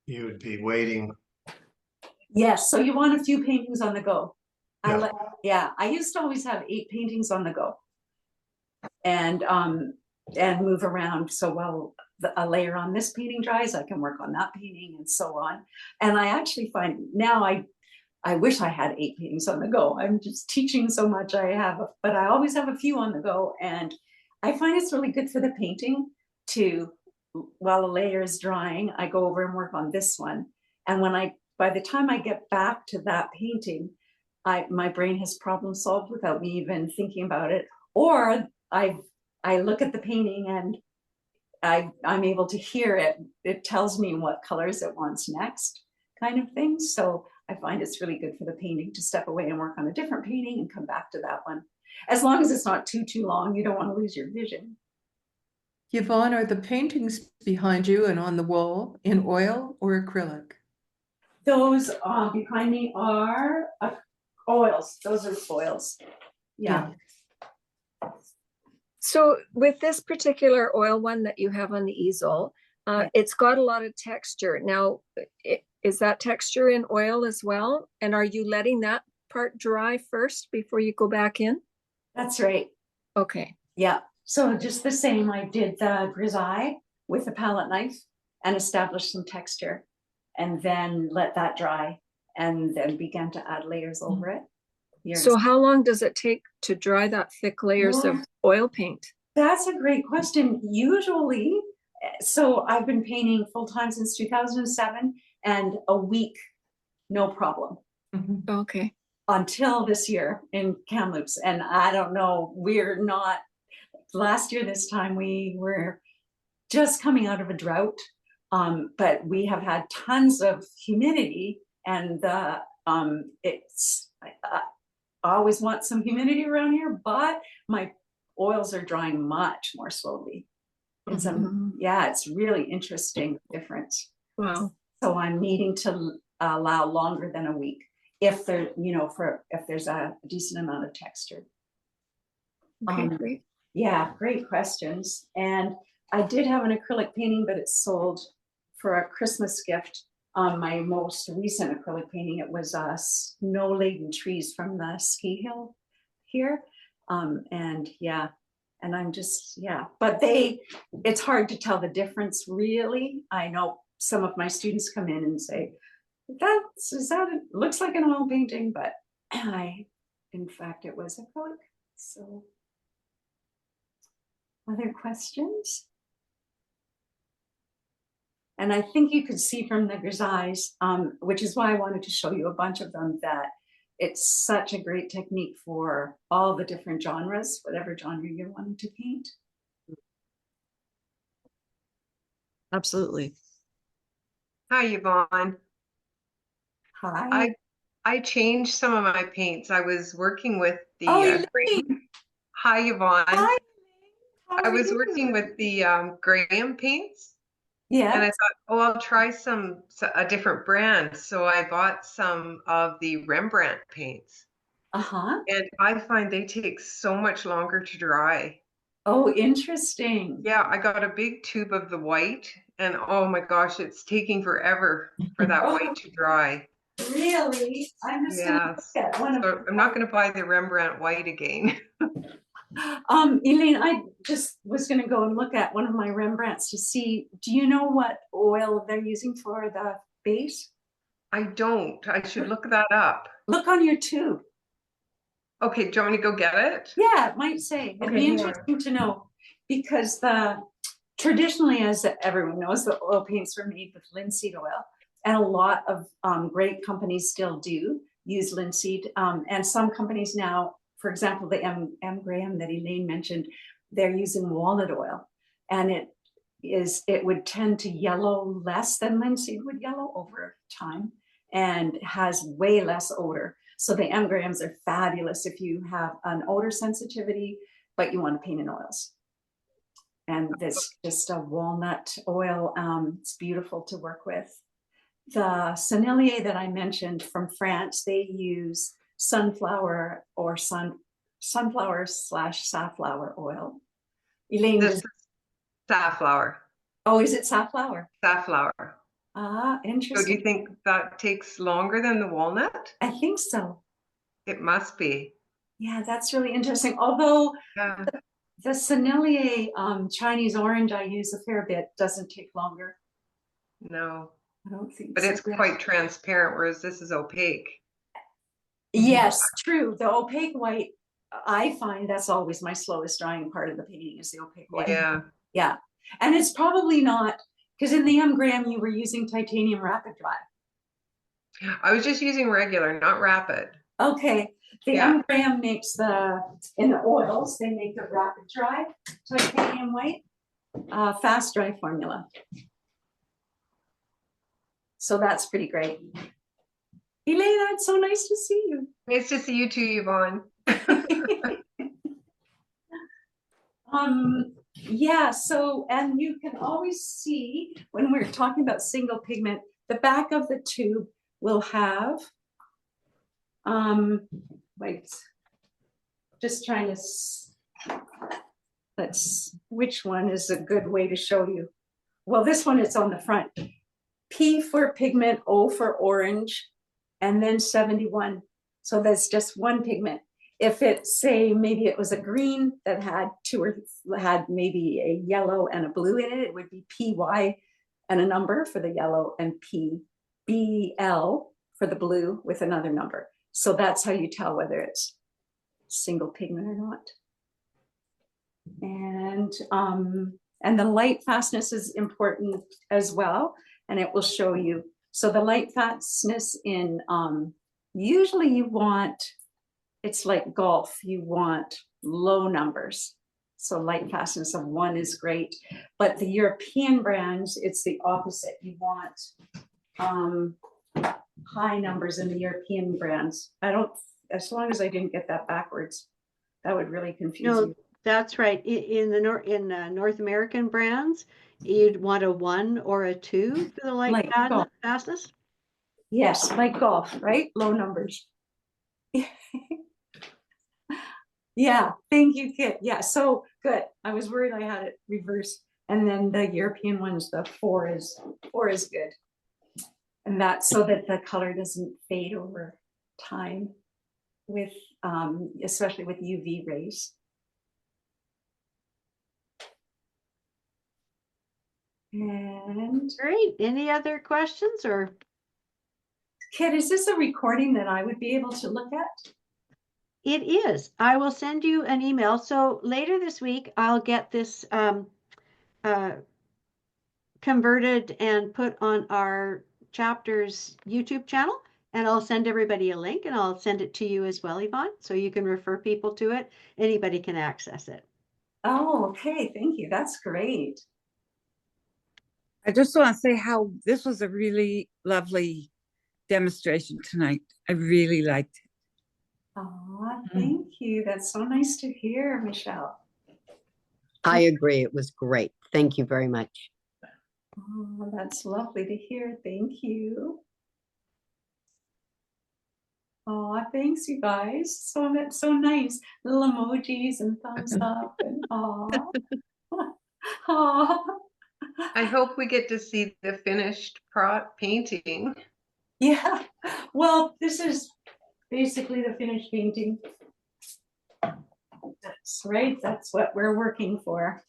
You would be waiting. Yes, so you want a few paintings on the go. Yeah. I used to always have 8 paintings on the go. And move around. So while a layer on this painting dries, I can work on that painting and so on. And I actually find now I wish I had 8 paintings on the go. I'm just teaching so much but I always have a few on the go. And I find it's really good for the painting while a layer is drying, I go over and work on this one. And by the time I get back to that painting, my brain has problem solved without me even thinking about it. Or I look at the painting and I'm able to hear it. It tells me what colors it wants next, kind of thing. So I find it's really good for the painting to step away and work on a different painting and come back to that one. As long as it's not too long, you don't want to lose your vision. Yvonne, are the paintings behind you and on the wall in oil or acrylic? Those behind me are oils. Those are foils. Yeah. So with this particular oil one that you have on the easel, it's got a lot of texture. Now, is that texture in oil as well? And are you letting that part dry first before you go back in? That's right. Okay. Yeah. So just the same, I did the grisaille with a palette knife and established some texture, and then let that dry, and then began to add layers over it. So how long does it take to dry that thick layers of oil paint? That's a great question. Usually, so I've been painting full-time since 2007, and a week, no problem. Mm-hmm. Okay. Until this year in Kamloops. And I don't know, last year this time we were just coming out of a drought, but we have had tons of humidity, and I always want some humidity around here, but my oils are drying much more slowly. It's it's really interesting difference. Wow. So I'm needing to allow longer than a week if there's a decent amount of texture. Okay, great. Yeah, great questions. And I did have an acrylic painting, but it's sold for a Christmas gift. My most recent acrylic painting, it was snow-laden trees from the ski hill here. And yeah, and I'm just, yeah, but it's hard to tell the difference really. I know some of my students come in and say, it looks like an oil painting, but in fact, it was acrylic. So, other questions? And I think you could see from the grisailles, which is why I wanted to show you a bunch of them, that it's such a great technique for all the different genres, whatever genre you're wanting to paint. Absolutely. Hi, Yvonne. Hi. I changed some of my paints. I was working with the Hi, Yvonne. Hi. I was working with the Graham paints. Yeah. And I thought, oh, I'll try a different brand. So I bought some of the Rembrandt paints. And I find they take so much longer to dry. Oh, interesting. Yeah, I got a big tube of the white, and oh my gosh, it's taking forever for that white to dry. Really? I'm just gonna look at one of I'm not gonna buy the Rembrandt white again. Elaine, I just was gonna go and look at one of my Rembrandts to see, do you know what oil they're using for the base? I don't. I should look that up. Look on your tube. Okay, do you want me to go get it? Yeah, it might say. It'd be interesting to know, because traditionally, as everyone knows, the oil paints were made with linseed oil, and a lot of great companies still do use linseed, and some companies now, for example, the M. Graham that Elaine mentioned, they're using walnut oil, and it would tend to yellow less than linseed would yellow over time, and has way less odor. So the M. Grahams are fabulous if you have an odor sensitivity, but you want to paint in oils. And this just a walnut oil, it's beautiful to work with. The Sennelier that I mentioned from France, they use sunflower or sunflower/safflower oil. Elaine, this is safflower. Oh, is it safflower? Safflower. Interesting. So do you think that takes longer than the walnut? I think so. It must be. Yeah, that's really interesting. Although the Sennelier Chinese orange I use a fair bit doesn't take longer. No. I don't think but so. it's quite transparent, whereas this is opaque. Yes, true. The opaque white, I find that's always my slowest drying part of the painting is the opaque white. Yeah. Yeah. And it's probably not, because in the M. Graham you were using titanium rapid dry. I was just using regular, not rapid. Okay. The M. Graham makes in the oils, they make the rapid dry titanium white, fast dry formula. So that's pretty great. Elaine, it's so nice to see you. Nice to see you too, Yvonne. Yeah, so, and you can always see when we're talking about single pigment, the back of the tube will have, wait, just trying to, which one is a good way to show you? Well, this one is on the front. P for pigment, O for orange, and then 71. So that's just one pigment. If it's, say, maybe it was a green that had had maybe a yellow and a blue in it, it would be PY and a number for the yellow, and PBL for the blue with another number. So that's how you tell whether it's single pigment or not. And the light fastness is important as well, and it will show you. So the light fastness in, usually you want, it's like golf, you want low numbers. So light fastness of 1 is great, but the European brands, it's the opposite. You want high numbers in the European brands. As long as I didn't get that backwards, that would really confuse you. That's right. In North American brands, you'd want a 1 or a 2 for the light fastness. Yes, like golf, right? Low numbers. Yeah, thank you, Kit. Yeah, so good. I was worried I had it reversed. And then the European ones, the four is good. And that's so that the color doesn't fade over time with especially with UV rays. And Great. Any other questions or? Kit, is this a recording that I would be able to look at? It is. I will send you an email. So later this week, I'll get this converted and put on our chapter's YouTube channel. And I'll send everybody a link and I'll send it to you as well, Yvonne, so you can refer people to it. Anybody can access it. Oh, okay. Thank you. That's great. I just want to say how this was a really lovely demonstration tonight. I really liked it. Oh, thank you. That's so nice to hear, Michelle. I agree. It was great. Thank you very much. Oh, that's lovely to hear. Thank you. Oh, thanks, you guys. So that's so nice. Little emojis and thumbs up and oh. Oh. I hope we get to see the finished painting. Yeah. Well, this is basically the finished painting. That's right. That's what we're working for.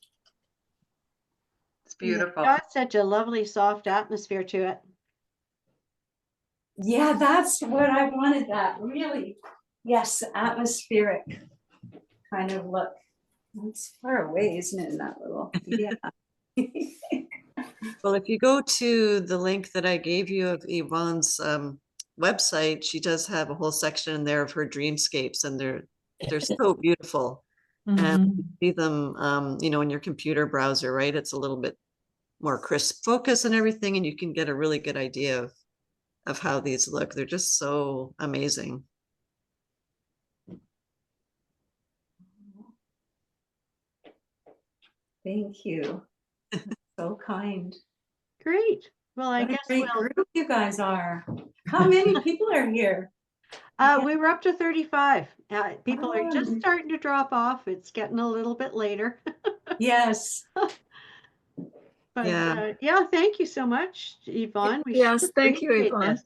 It's beautiful. It's got such a lovely soft atmosphere to it. Yeah, that's what I wanted, that really, yes, atmospheric kind of look. It's far away, isn't it, in that little, yeah. Well, if you go to the link that I gave you of Yvonne's website, she does have a whole section in there of her dreamscapes, and they're so beautiful. And you see them, you know, in your computer browser, right? It's a little bit more crisp focus and everything, and you can get a really good idea of how these look. They're just so amazing. Thank you. So kind. Great. Well, I What a guess great group you guys are. How many people are here? We were up to 35. People are just starting to drop off. It's getting a little bit later. Yes. But Yeah. yeah, thank you so much, Yvonne. We Yes, thank you, appreciate Yvonne.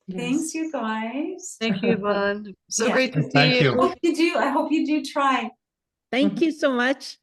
this. Thanks, you guys. Thank you, Yvonne. So Yeah. great to see Thank you. you. I hope you do try. Thank you so much.